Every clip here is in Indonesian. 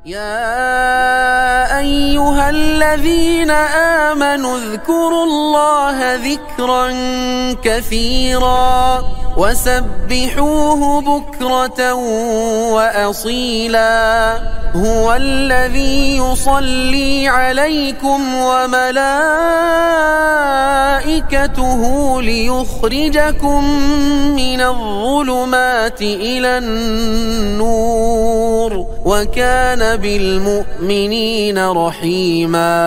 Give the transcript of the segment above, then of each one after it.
يا أيها الذين آمنوا اذكروا الله ذكرا كثيرا وسبحوه بكرة وأصيلا هو الذي يصلي عليكم وملائكته ليخرجكم من الظلمات إلى النور وكان بالمؤمنين رحيما.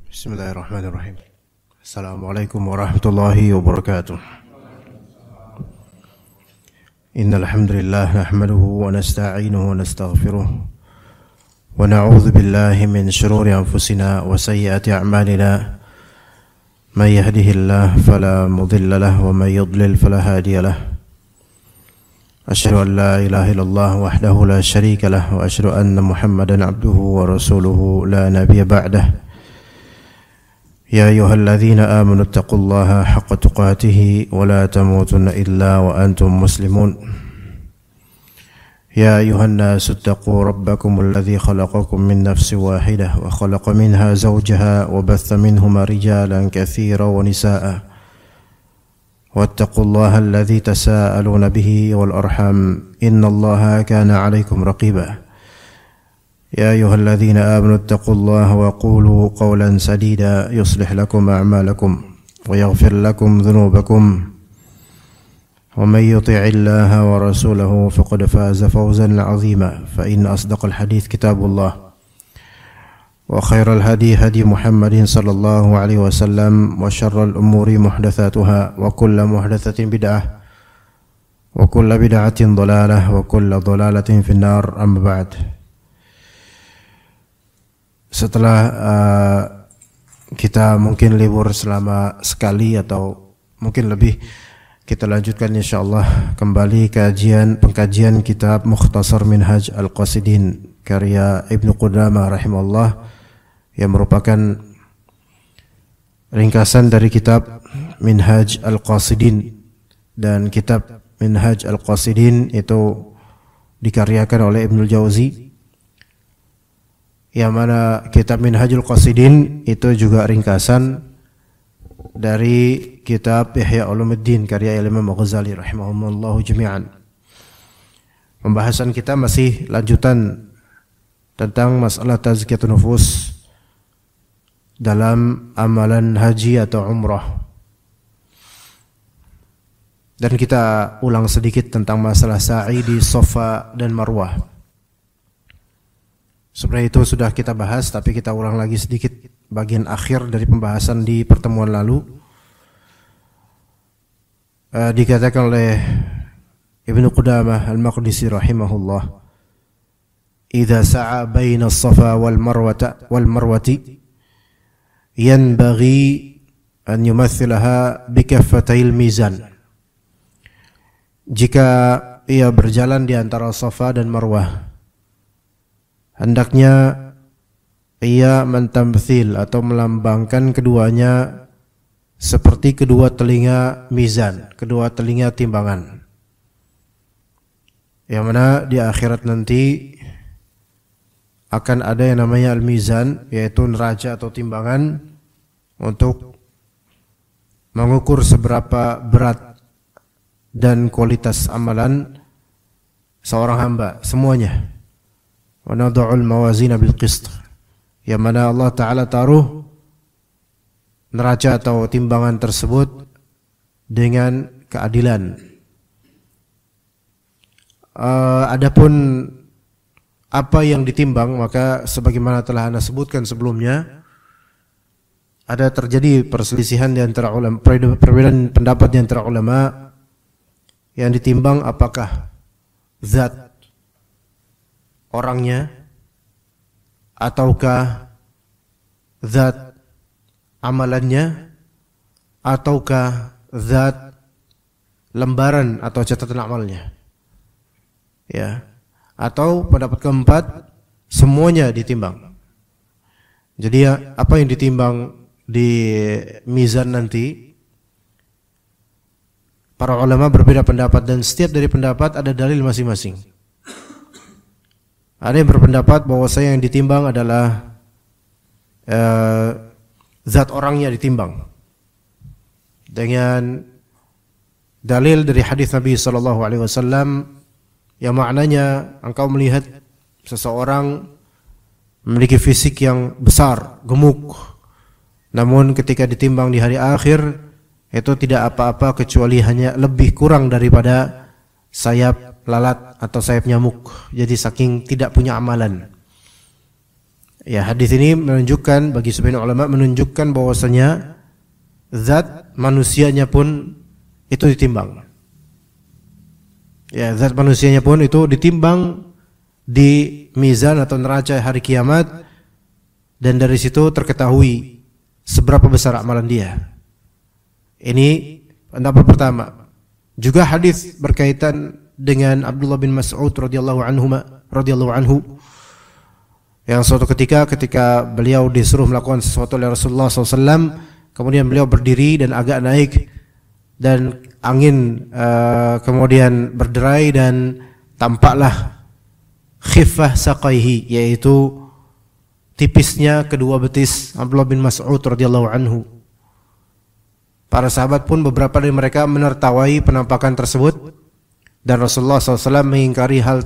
بسم الله الرحمن الرحيم. السلام عليكم ورحمة الله وبركاته. إن الحمد لله نحمده ونستعينه ونستغفره ونعوذ بالله من شرور أنفسنا وسيئات أعمالنا من يهده الله فلا مضل له ومن يضلل فلا هادي له أشهد أن لا إله إلا الله وحده لا شريك له وأشهد أن محمدا عبده ورسوله لا نبي بعده. يا أيها الذين آمنوا اتقوا الله حق تقاته ولا تموتن إلا وأنتم مسلمون. يا أيها الناس اتقوا ربكم الذي خلقكم من نفس واحدة وخلق منها زوجها وبث منهما رجالا كثيرا ونساء واتقوا الله الذي تساءلون به والأرحام إن الله كان عليكم رقيبا. يا أيها الذين آمنوا اتقوا الله وقولوا قولا سديدا يصلح لكم أعمالكم ويغفر لكم ذنوبكم ومن يطع الله ورسوله فقد فاز فوزا عظيما. فإن أصدق الحديث كتاب الله وخير الهدي هدي محمد صلى الله عليه وسلم وشر الأمور محدثاتها وكل محدثة بدعة وكل بدعة ضلالة وكل ضلالة في النار. أما بعد. Setelah kita mungkin libur selama sekali atau mungkin lebih, kita lanjutkan insyaallah kembali pengkajian kitab Mukhtasar Minhaj Al-Qasidin karya Ibnu Qudamah rahimahullah, yang merupakan ringkasan dari kitab Minhaj Al-Qasidin. Dan kitab Minhaj Al-Qasidin itu dikaryakan oleh Ibnul Jauzi, yang mana kitab Minhajul Qasidin itu juga ringkasan dari kitab Ihya Ulumuddin karya Imam Ghazali rahimahumullahu jami'an. Pembahasan kita masih lanjutan tentang masalah tazkiyatun nufus dalam amalan haji atau umrah. Dan kita ulang sedikit tentang masalah sa'i di Safa dan Marwah. Sebenarnya itu sudah kita bahas, tapi kita ulang lagi sedikit bagian akhir dari pembahasan di pertemuan lalu. Dikatakan oleh Ibnu Qudamah Al-Maqdisi rahimahullah, "Idza sa'a baina as-Safa wal Marwati yanbaghi an yumathilaha bi kaffatayil mizan." Jika ia berjalan di antara Safa dan Marwah, hendaknya ia mentamthil atau melambangkan keduanya seperti kedua telinga mizan, kedua telinga timbangan. Yang mana di akhirat nanti akan ada yang namanya al-mizan, yaitu neraca atau timbangan untuk mengukur seberapa berat dan kualitas amalan seorang hamba semuanya. Wa nad'ul mawazina bil qist, yang mana Allah Ta'ala taruh neraca atau timbangan tersebut dengan keadilan. Adapun apa yang ditimbang, maka sebagaimana telah Anda sebutkan sebelumnya, ada terjadi perselisihan di antara ulama, perbedaan pendapat di antara ulama. Yang ditimbang apakah zat orangnya ataukah zat amalannya ataukah zat lembaran atau catatan amalnya, ya, atau pendapat keempat semuanya ditimbang. Jadi apa yang ditimbang di mizan nanti, para ulama berbeda pendapat dan setiap dari pendapat ada dalil masing-masing. Ada yang berpendapat bahwa yang ditimbang adalah zat orangnya ditimbang dengan dalil dari hadis Nabi SAW yang maknanya engkau melihat seseorang memiliki fisik yang besar, gemuk, namun ketika ditimbang di hari akhir itu tidak apa-apa kecuali hanya lebih kurang daripada sayap lalat atau sayap nyamuk. Jadi saking tidak punya amalan. Ya, hadis ini menunjukkan, bagi sebagian ulama menunjukkan bahwasanya zat manusianya pun itu ditimbang. Ya, zat manusianya pun itu ditimbang di mizan atau neraca hari kiamat, dan dari situ terketahui seberapa besar amalan dia. Ini pendapat pertama. Juga hadis berkaitan dengan Abdullah bin Mas'ud radhiyallahu anhu yang suatu ketika beliau disuruh melakukan sesuatu oleh Rasulullah SAW, kemudian beliau berdiri dan agak naik dan angin kemudian berderai dan tampaklah khiffah saqaihi, yaitu tipisnya kedua betis Abdullah bin Mas'ud radhiyallahu anhu. Para sahabat pun beberapa dari mereka menertawai penampakan tersebut, dan Rasulullah SAW mengingkari hal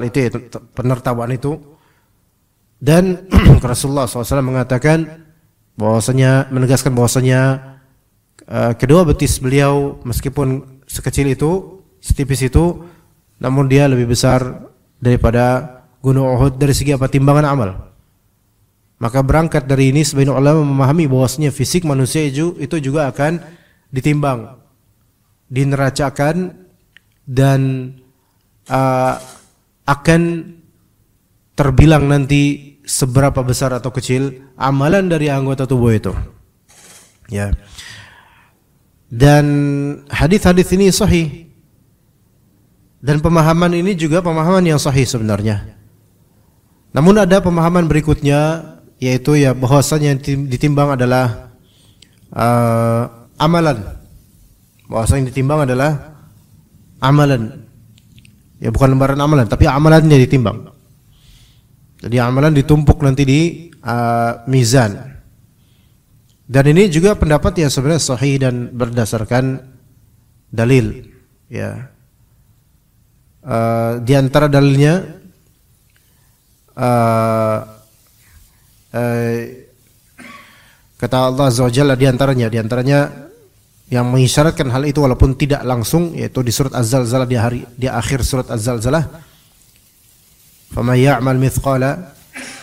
itu, penertawaan itu. Dan Rasulullah SAW mengatakan bahwasanya, menegaskan bahwasanya kedua betis beliau meskipun sekecil itu, setipis itu, namun dia lebih besar daripada gunung Uhud dari segi apa? Timbangan amal. Maka berangkat dari ini sebagian ulama memahami bahwasanya fisik manusia itu juga akan ditimbang, dineracakan, dan akan terbilang nanti seberapa besar atau kecil amalan dari anggota tubuh itu. Ya. Dan hadis-hadis ini sahih. Dan pemahaman ini juga pemahaman yang sahih sebenarnya. Namun ada pemahaman berikutnya, yaitu ya bahwasanya yang ditimbang adalah amalan. Bahwasanya yang ditimbang adalah amalan. Ya bukan lembaran amalan, tapi amalannya ditimbang. Jadi amalan ditumpuk nanti di mizan. Dan ini juga pendapat yang sebenarnya sahih dan berdasarkan dalil. Ya. Di antara dalilnya kata Allah Azza wa Jalla, di antaranya yang mengisyaratkan hal itu walaupun tidak langsung, yaitu di surat Az-Zalzalah, di akhir surat Az-Zalzalah, faman ya'mal mithqala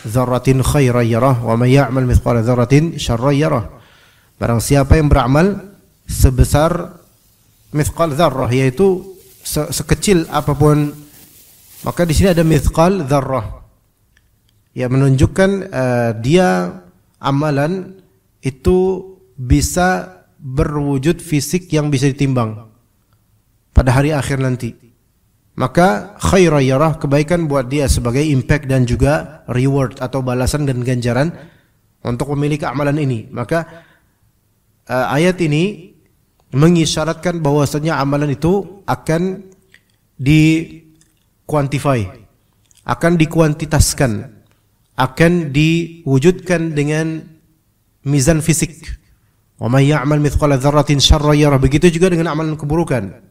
dzarratin khairan yarah wa man ya'mal mithqala dzarratin syarran yarah. Barang siapa yang beramal sebesar mithqal dzarrah, yaitu sekecil apapun, maka di sini ada mithqal dzarrah, ya menunjukkan dia amalan itu bisa berwujud fisik yang bisa ditimbang pada hari akhir nanti. Maka khairan yarah, kebaikan buat dia sebagai impact dan juga reward atau balasan dan ganjaran untuk memiliki amalan ini. Maka ayat ini mengisyaratkan bahwasanya amalan itu akan di-quantify, akan dikuantitaskan, akan diwujudkan dengan mizan fisik. Wa may ya'mal mithqala dzarratin syarran yarah. Begitu juga dengan amalan keburukan.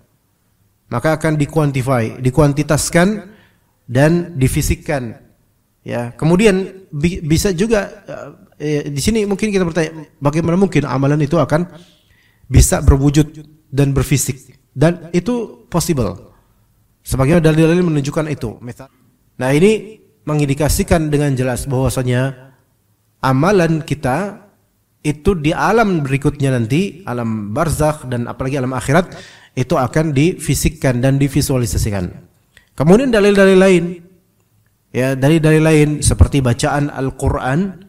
Maka akan dikuantify, dikuantitaskan dan difisikkan. Ya, kemudian bisa juga di sini mungkin kita bertanya, bagaimana mungkin amalan itu akan bisa berwujud dan berfisik? Dan itu possible. Sebagaimana dalil-dalil menunjukkan itu. Nah, ini mengindikasikan dengan jelas bahwasanya amalan kita itu di alam berikutnya nanti, alam barzakh dan apalagi alam akhirat, itu akan difisikkan dan divisualisasikan. Kemudian dalil-dalil lain, ya dalil-dalil lain seperti bacaan Al-Quran,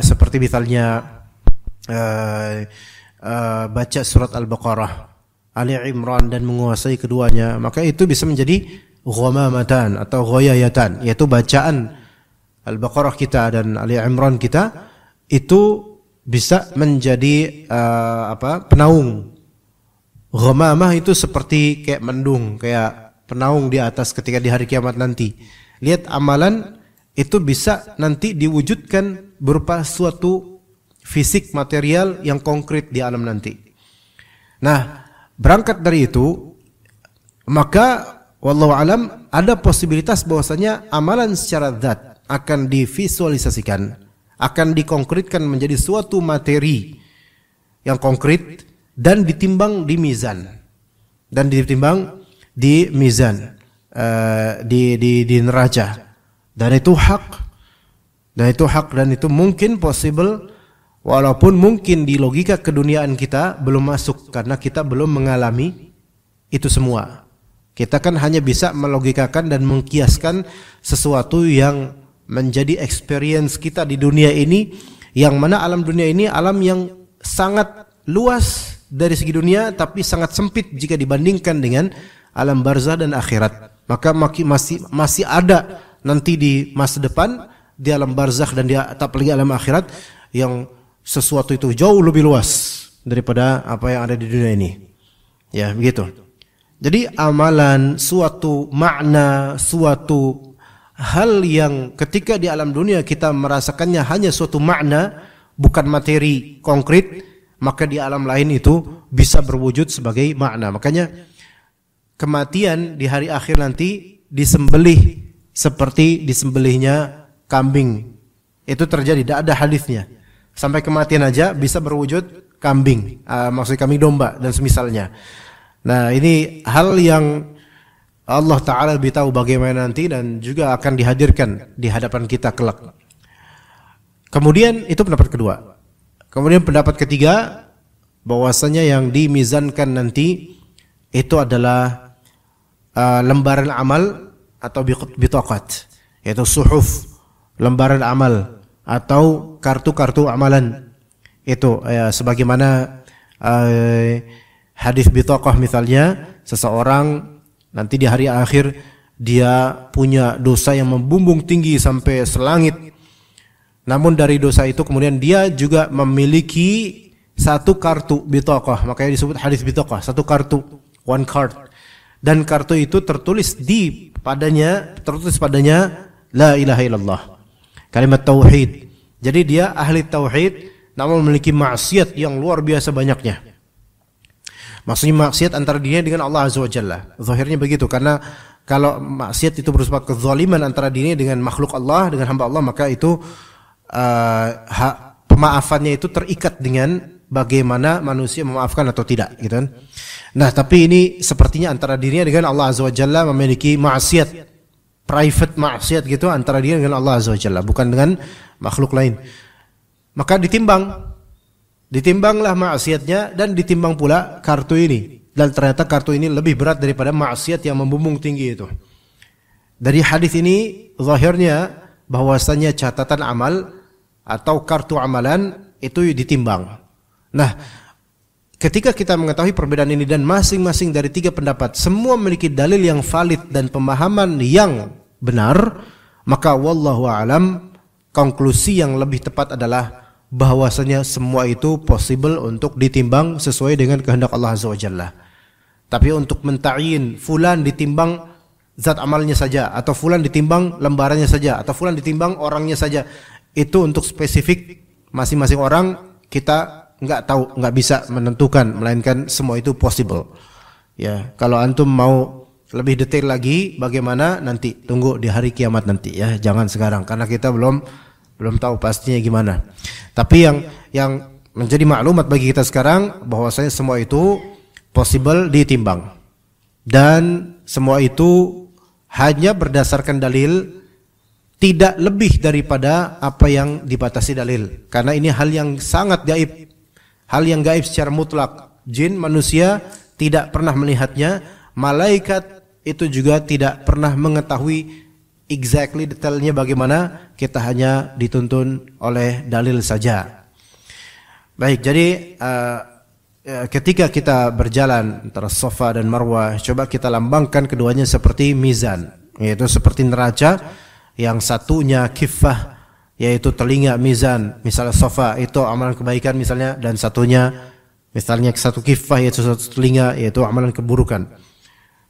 seperti misalnya baca surat Al-Baqarah, Ali Imran dan menguasai keduanya, maka itu bisa menjadi ghamamatan atau ghayayatan, yaitu bacaan Al-Baqarah kita dan Ali Imran kita itu bisa menjadi penaung. Ghamamah itu seperti kayak mendung, kayak penaung di atas ketika di hari kiamat nanti. Lihat amalan itu bisa nanti diwujudkan berupa suatu fisik material yang konkret di alam nanti. Nah, berangkat dari itu, maka wallahu alam ada posibilitas bahwasanya amalan secara zat akan divisualisasikan, akan dikonkretkan menjadi suatu materi yang konkret dan ditimbang di mizan. Dan ditimbang di mizan, di neraca. Dan itu hak. Dan itu mungkin possible, walaupun mungkin di logika keduniaan kita belum masuk karena kita belum mengalami itu semua. Kita kan hanya bisa melogikakan dan mengkiaskan sesuatu yang menjadi experience kita di dunia ini, yang mana alam dunia ini alam yang sangat luas dari segi dunia tapi sangat sempit jika dibandingkan dengan alam barzah dan akhirat. Maka masih ada nanti di masa depan di alam barzakh dan di apalagi alam akhirat yang sesuatu itu jauh lebih luas daripada apa yang ada di dunia ini. Ya, begitu. Jadi amalan, suatu makna, suatu hal yang ketika di alam dunia kita merasakannya hanya suatu makna, bukan materi konkret, maka di alam lain itu bisa berwujud sebagai makna. Makanya kematian di hari akhir nanti disembelih seperti disembelihnya kambing. Itu terjadi, tidak ada hadisnya. Sampai kematian aja bisa berwujud kambing, maksudnya kambing domba dan semisalnya. Nah, ini hal yang Allah Ta'ala lebih tahu bagaimana nanti dan juga akan dihadirkan di hadapan kita kelak. Kemudian itu pendapat kedua. Kemudian pendapat ketiga, bahwasanya yang dimizankan nanti itu adalah lembaran amal atau bitaqat, yaitu suhuf, lembaran amal atau kartu-kartu amalan. Itu sebagaimana hadis bitaqah misalnya, seseorang nanti di hari akhir dia punya dosa yang membumbung tinggi sampai selangit. Namun dari dosa itu kemudian dia juga memiliki satu kartu bitaqah, makanya disebut hadis bitaqah, satu kartu, one card. Dan kartu itu tertulis padanya la ilaha illallah, kalimat tauhid. Jadi dia ahli tauhid namun memiliki maksiat yang luar biasa banyaknya. Maksudnya maksiat antara dirinya dengan Allah Azza wa Jalla. Zahirnya begitu, karena kalau maksiat itu berupa kezaliman antara dirinya dengan makhluk Allah, dengan hamba Allah, maka itu pemaafannya itu terikat dengan bagaimana manusia memaafkan atau tidak, gitu kan. Nah, tapi ini sepertinya antara dirinya dengan Allah Azza wa Jalla memiliki maksiat, private maksiat gitu antara dirinya dengan Allah Azza wa Jalla, bukan dengan makhluk lain. Maka ditimbanglah maksiatnya dan ditimbang pula kartu ini, dan ternyata kartu ini lebih berat daripada maksiat yang membumbung tinggi itu. Dari hadis ini zahirnya bahwasanya catatan amal atau kartu amalan itu ditimbang. Nah, ketika kita mengetahui perbedaan ini dan masing-masing dari tiga pendapat semua memiliki dalil yang valid dan pemahaman yang benar, maka wallahu a'lam, konklusi yang lebih tepat adalah bahwasanya semua itu possible untuk ditimbang sesuai dengan kehendak Allah Azza wa Jalla. Tapi untuk menta'yin fulan ditimbang zat amalnya saja, atau fulan ditimbang lembarannya saja, atau fulan ditimbang orangnya saja, itu untuk spesifik masing-masing orang kita nggak tahu, nggak bisa menentukan, melainkan semua itu possible. Ya, kalau antum mau lebih detail lagi bagaimana, nanti tunggu di hari kiamat nanti ya, jangan sekarang karena kita belum tahu pastinya gimana. Tapi yang menjadi maklumat bagi kita sekarang bahwasanya semua itu possible ditimbang, dan semua itu hanya berdasarkan dalil, tidak lebih daripada apa yang dibatasi dalil, karena ini hal yang sangat gaib, hal yang gaib secara mutlak. Jin, manusia tidak pernah melihatnya, malaikat itu juga tidak pernah mengetahui exactly detailnya bagaimana, kita hanya dituntun oleh dalil saja. Baik, jadi ketika kita berjalan antara Safa dan Marwah, coba kita lambangkan keduanya seperti mizan, yaitu seperti neraca, yang satunya kiffah, yaitu telinga mizan, misalnya sofa itu amalan kebaikan misalnya, dan satunya misalnya satu kiffah yaitu satu telinga yaitu amalan keburukan.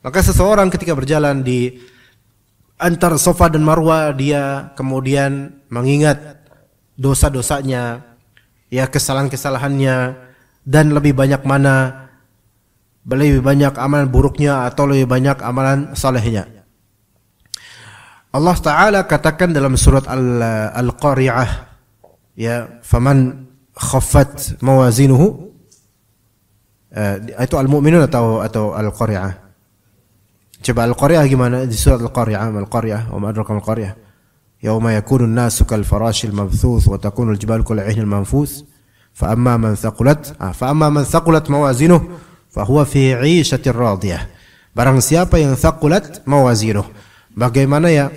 Maka seseorang ketika berjalan di antara Safa dan Marwah, dia kemudian mengingat dosa-dosanya, ya kesalahan-kesalahannya, dan lebih banyak mana, lebih banyak amalan buruknya atau lebih banyak amalan salehnya. Allah Ta'ala katakan dalam surat Al-Qari'ah, ya, faman khaffat mawazinuhu, itu Al-Mu'minun atau Al-Qari'ah? Coba Al-Qari'ah gimana di surat Al-Qari'ah? Al-Qari'ah, wa ma adraka Al-Qari'ah, yauma yakunu an-nasu kal farashil mabthuth wa takunu al-jibalu kal 'ihni al-manfuth fa amma man thaqulat mawazinuhu fa huwa fi 'ishatir radiyah. Barang siapa yang thaqulat mawazinuhu, bagaimana ya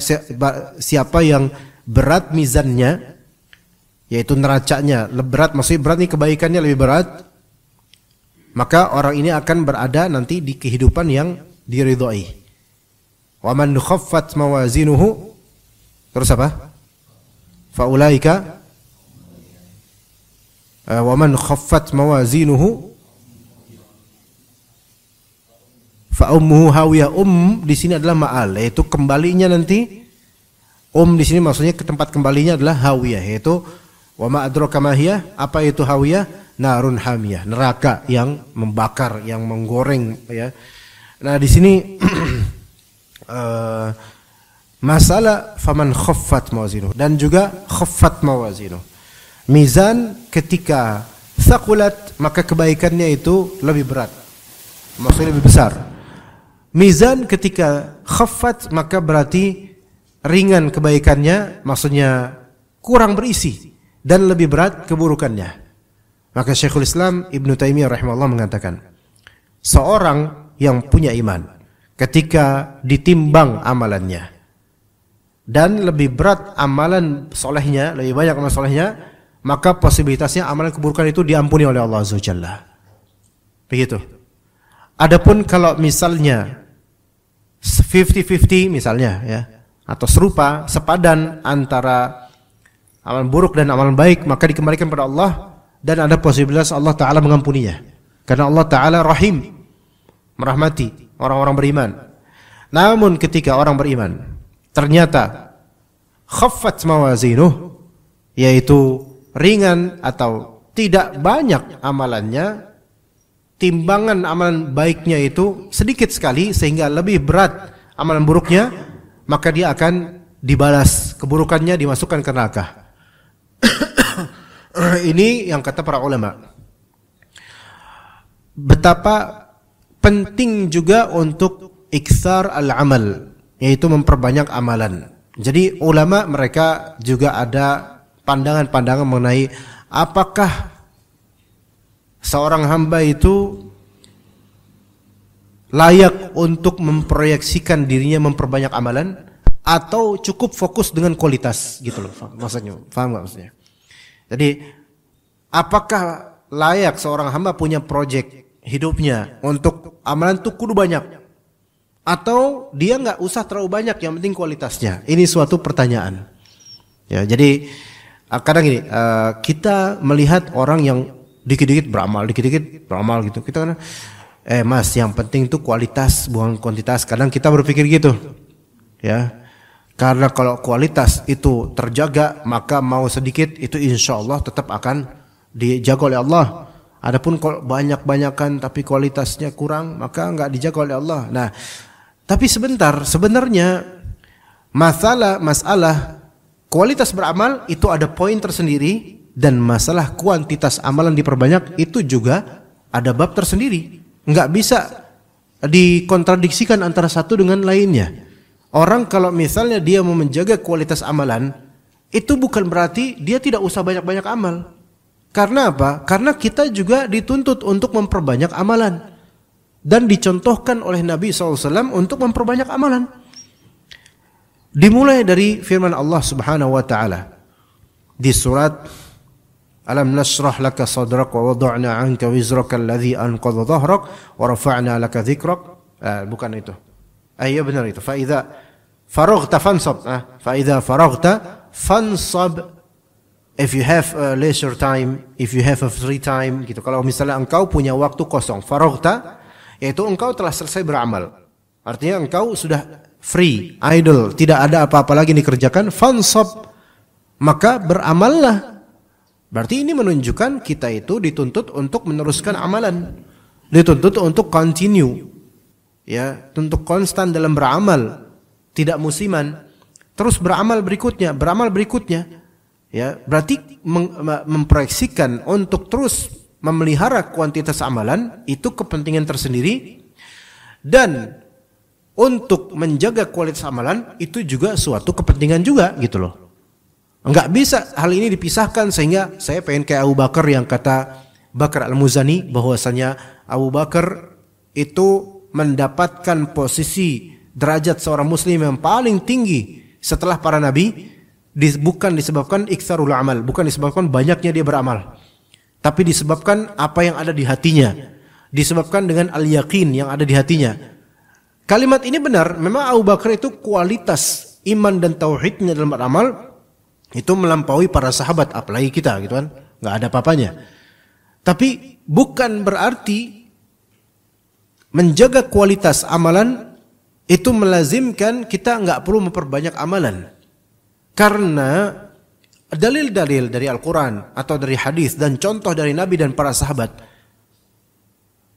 siapa yang berat mizannya, yaitu neracanya berat, maksudnya berat ini kebaikannya lebih berat, maka orang ini akan berada nanti di kehidupan yang diridhai. Wa man khaffat mawazinuhu, terus apa? Faulaika wa man khaffat mawazinuhu fa ummuhu hawiyah. Di sini adalah ma'al, yaitu kembalinya nanti. Di sini maksudnya ke tempat kembalinya adalah hawiyah, yaitu wa ma adraka ma hiya, apa itu hawiyah? Narun hamiyah, neraka yang membakar, yang menggoreng, ya. Nah, di sini masalah faman khaffat mawazinuh dan juga khaffat mawazinuh. Mizan ketika thaqulat maka kebaikannya itu lebih berat, maksudnya lebih besar. Mizan ketika khaffat maka berarti ringan kebaikannya, maksudnya kurang berisi, dan lebih berat keburukannya. Maka Syekhul Islam Ibnu Taimiyah rahimahullah mengatakan, seorang yang punya iman ketika ditimbang amalannya dan lebih berat amalan solehnya, lebih banyak amalan solehnya, maka posibilitasnya amalan keburukan itu diampuni oleh Allah Azza wa Jalla. Begitu. Adapun kalau misalnya 50-50 misalnya, ya, atau serupa, sepadan antara amalan buruk dan amalan baik, maka dikembalikan pada Allah dan ada posibilitas Allah Ta'ala mengampuninya. Karena Allah Ta'ala rahim, merahmati orang-orang beriman. Namun ketika orang beriman ternyata khaffat mawazinuh, yaitu ringan atau tidak banyak amalannya, timbangan amalan baiknya itu sedikit sekali sehingga lebih berat amalan buruknya, maka dia akan dibalas keburukannya, dimasukkan ke neraka. Ini yang kata para ulama. Betapa penting juga untuk iktsar al-amal, yaitu memperbanyak amalan. Jadi ulama mereka juga ada pandangan-pandangan mengenai apakah seorang hamba itu layak untuk memproyeksikan dirinya memperbanyak amalan atau cukup fokus dengan kualitas, gitu loh. Maksudnya, paham nggak maksudnya? Jadi apakah layak seorang hamba punya proyek hidupnya untuk amalan itu kudu banyak, atau dia nggak usah terlalu banyak, yang penting kualitasnya? Ini suatu pertanyaan. Ya, jadi kadang gini, kita melihat orang yang dikit-dikit beramal gitu. Kita kan, mas, yang penting itu kualitas, bukan kuantitas. Kadang kita berpikir gitu, ya. Karena kalau kualitas itu terjaga, maka mau sedikit itu insya Allah tetap akan dijaga oleh Allah. Adapun kalau banyak-banyakan tapi kualitasnya kurang, maka nggak dijaga oleh Allah. Nah, tapi sebenarnya masalah kualitas beramal itu ada poin tersendiri, dan masalah kuantitas amalan diperbanyak itu juga ada bab tersendiri. Nggak bisa dikontradiksikan antara satu dengan lainnya. Orang kalau misalnya dia mau menjaga kualitas amalan, itu bukan berarti dia tidak usah banyak-banyak amal. Karena apa? Karena kita juga dituntut untuk memperbanyak amalan. Dan dicontohkan oleh Nabi SAW untuk memperbanyak amalan. Dimulai dari firman Allah Subhanahu wa Ta'ala di surat Alam nashrah laka sadrak wa wada'na 'anka wizraka alladhi anqadha dhahrak wa rafa'na laka dhikrak. Bukan itu. Iya benar itu. Fa idza Faraghta fansab. Fa idza faraghta fansab. If you have a leisure time, if you have a free time gitu. Kalau misalnya engkau punya waktu kosong, faraghta yaitu engkau telah selesai beramal. Artinya engkau sudah free, idle, tidak ada apa-apa lagi dikerjakan, fansab, maka beramallah. Berarti ini menunjukkan kita itu dituntut untuk meneruskan amalan, dituntut untuk continue, ya, untuk konstan dalam beramal, tidak musiman, terus beramal berikutnya, ya, berarti memproyeksikan untuk terus memelihara kuantitas amalan itu kepentingan tersendiri, dan untuk menjaga kualitas amalan itu juga suatu kepentingan juga gitu loh. Enggak bisa hal ini dipisahkan, sehingga saya pengen kayak Abu Bakar yang kata Bakar Al-Muzani bahwasanya Abu Bakar itu mendapatkan posisi derajat seorang muslim yang paling tinggi setelah para nabi, bukan disebabkan iktsarul amal, bukan disebabkan banyaknya dia beramal, tapi disebabkan apa yang ada di hatinya, disebabkan dengan al-yaqin yang ada di hatinya. Kalimat ini benar, memang Abu Bakar itu kualitas iman dan tauhidnya dalam beramal itu melampaui para sahabat, apalagi kita gitu kan, nggak ada apa-apanya. Tapi bukan berarti menjaga kualitas amalan itu melazimkan kita nggak perlu memperbanyak amalan, karena dalil-dalil dari Al-Quran atau dari hadis dan contoh dari Nabi dan para sahabat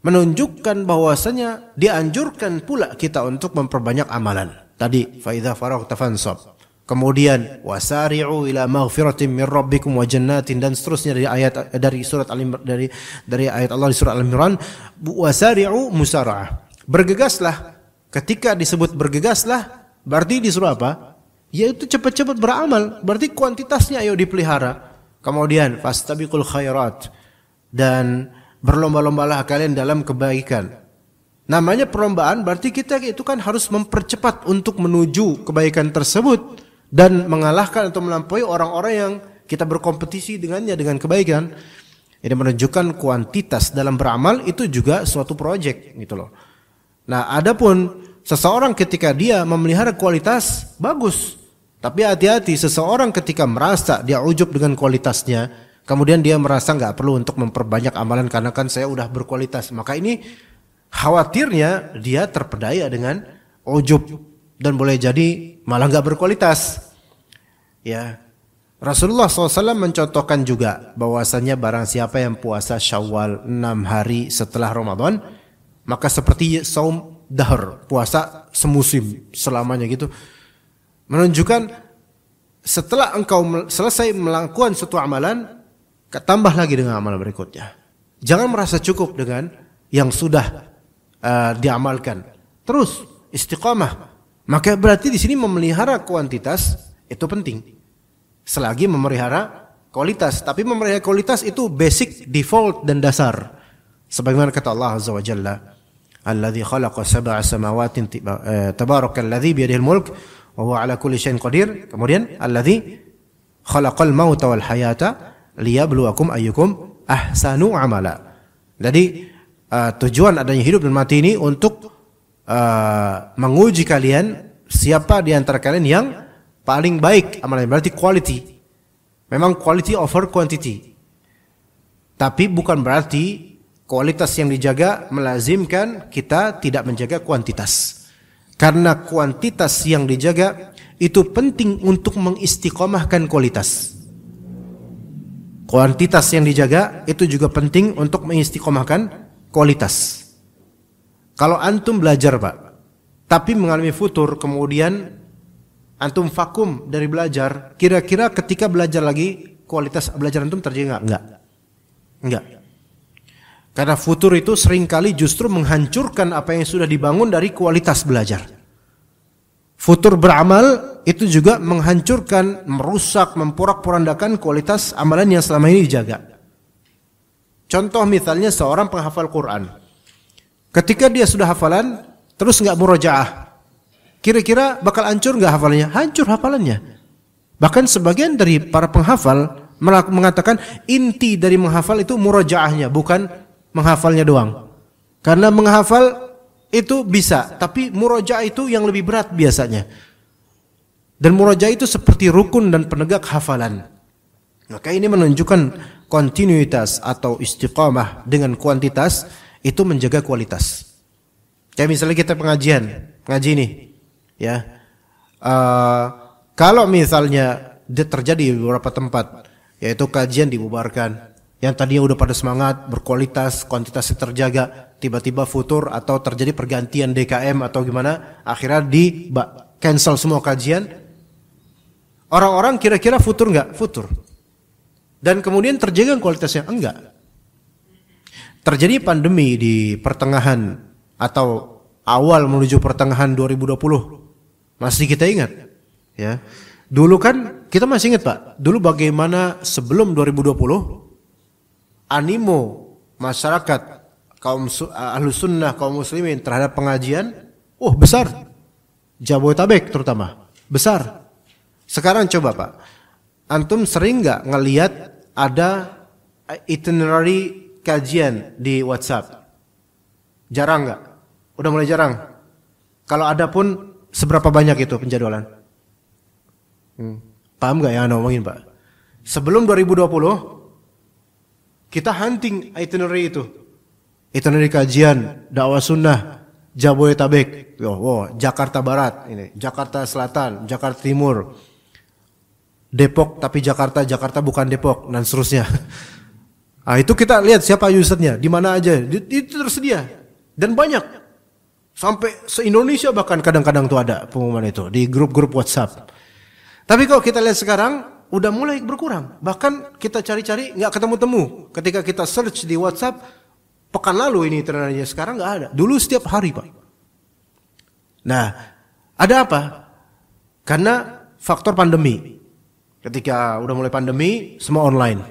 menunjukkan bahwasanya dianjurkan pula kita untuk memperbanyak amalan. Tadi fa idza faraghta fansab. Kemudian wasari'u ila maghfiratin min rabbikum wa jannatin, dan seterusnya dari ayat dari surat dari ayat Allah di surat Al-Imran, wasari'u musara'ah. Bergegaslah. Ketika disebut bergegaslah berarti disuruh apa? Yaitu cepat-cepat beramal. Berarti kuantitasnya ayo dipelihara. Kemudian fastabiqul khairat, dan berlomba-lombalah kalian dalam kebaikan. Namanya perlombaan berarti kita itu kan harus mempercepat untuk menuju kebaikan tersebut dan mengalahkan atau melampaui orang-orang yang kita berkompetisi dengannya dengan kebaikan. Ini menunjukkan kuantitas dalam beramal itu juga suatu proyek gitu loh. Nah, adapun seseorang ketika dia memelihara kualitas bagus, tapi hati-hati seseorang ketika merasa dia ujub dengan kualitasnya, kemudian dia merasa nggak perlu untuk memperbanyak amalan karena kan saya udah berkualitas, maka ini khawatirnya dia terpedaya dengan ujub dan boleh jadi malah nggak berkualitas. Ya, Rasulullah SAW mencontohkan juga bahwasanya barang siapa yang puasa Syawal 6 hari setelah Ramadan, maka seperti saum dahr, puasa semusim selamanya gitu. Menunjukkan setelah engkau selesai melakukan suatu amalan, tambah lagi dengan amal berikutnya. Jangan merasa cukup dengan yang sudah diamalkan. Terus istiqamah. Maka berarti di sini memelihara kuantitas itu penting. Selagi memelihara kualitas, tapi memelihara kualitas itu basic, default dan dasar. Sebagaimana kata Allah Azza wa Jalla, "Alladzi khalaqa sab'a samawatin tabarakalladzi biyadihil mulk wa huwa ala kulli syai'in qadir." Kemudian alladzi khalaqal mauta wal hayata liyabluwakum ayyukum ahsanu amala. Jadi tujuan adanya hidup dan mati ini untuk menguji kalian siapa di antara kalian yang paling baik amalannya. Berarti quality. Memang quality over quantity. Tapi bukan berarti kualitas yang dijaga melazimkan kita tidak menjaga kuantitas. Karena kuantitas yang dijaga itu penting untuk mengistiqomahkan kualitas. Kuantitas yang dijaga itu juga penting untuk mengistiqomahkan kualitas. Kalau antum belajar Pak, tapi mengalami futur, kemudian antum vakum dari belajar, kira-kira ketika belajar lagi kualitas belajar antum terjaga enggak? Karena futur itu seringkali justru menghancurkan apa yang sudah dibangun dari kualitas belajar. Futur beramal itu juga menghancurkan, merusak, memporak-porandakan kualitas amalan yang selama ini dijaga. Contoh misalnya seorang penghafal Quran. Ketika dia sudah hafalan, terus nggak murojaah, kira-kira bakal hancur nggak hafalannya? Hancur hafalannya. Bahkan sebagian dari para penghafal mengatakan inti dari menghafal itu murojaahnya, bukan menghafalnya doang. Karena menghafal itu bisa, tapi murojaah itu yang lebih berat biasanya. Dan murojaah itu seperti rukun dan penegak hafalan. Maka ini menunjukkan kontinuitas atau istiqamah dengan kuantitas itu menjaga kualitas. Kayak misalnya kita ngaji nih, ya. Kalau misalnya terjadi di beberapa tempat, yaitu kajian dibubarkan, yang tadinya udah pada semangat, berkualitas, kuantitasnya terjaga, tiba-tiba futur atau terjadi pergantian DKM atau gimana, akhirnya di cancel semua kajian. Orang-orang kira-kira futur nggak? Futur. Dan kemudian terjaga kualitasnya? Enggak. Terjadi pandemi di pertengahan atau awal menuju pertengahan 2020. Masih kita ingat, ya. Dulu kan kita masih ingat, Pak. Dulu bagaimana sebelum 2020 animo masyarakat kaum Ahlus Sunnah, kaum muslimin terhadap pengajian, besar. Jabodetabek terutama, besar. Sekarang coba, Pak. Antum sering nggak ngelihat ada itinerary kajian di WhatsApp? Jarang nggak? Udah mulai jarang. Kalau ada pun seberapa banyak itu penjadwalan? Paham nggak yang Anda ngomongin, Pak? Sebelum 2020 kita hunting itinerary itu. Itinerary kajian dakwah sunnah Jabodetabek, Jakarta Barat, ini Jakarta Selatan, Jakarta Timur, Depok tapi Jakarta bukan Depok, dan seterusnya. Itu kita lihat siapa usernya, di mana aja, itu tersedia dan banyak. Sampai se-Indonesia bahkan kadang-kadang tuh ada pengumuman itu di grup-grup WhatsApp. Tapi kalau kita lihat sekarang udah mulai berkurang. Bahkan kita cari-cari nggak ketemu-temu. Ketika kita search di WhatsApp, pekan lalu ini ternyata sekarang nggak ada. Dulu setiap hari, Pak. Nah, ada apa? Karena faktor pandemi. Ketika udah mulai pandemi, semua online.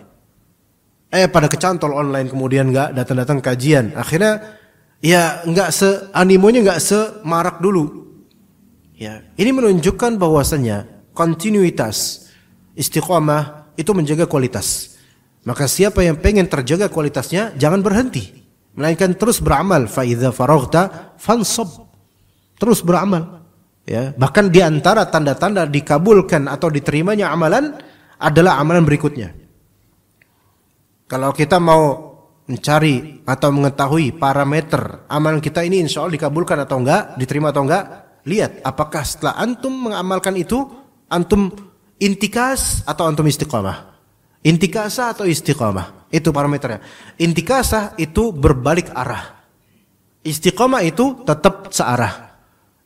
Pada kecantol online, kemudian nggak datang-datang kajian. Akhirnya ya animonya nggak semarak dulu. Ya, ini menunjukkan bahwasanya kontinuitas istiqamah itu menjaga kualitas. Maka siapa yang pengen terjaga kualitasnya jangan berhenti, melainkan terus beramal. Fa idza faraghta fansab. Terus beramal. Ya, bahkan di antara tanda-tanda dikabulkan atau diterimanya amalan adalah amalan berikutnya. Kalau kita mau mencari atau mengetahui parameter amalan kita ini insya Allah dikabulkan atau enggak, diterima atau enggak, lihat apakah setelah antum mengamalkan itu antum intikas atau antum istiqamah. Intikasah atau istiqamah, itu parameternya. Intikasah itu berbalik arah, istiqamah itu tetap searah.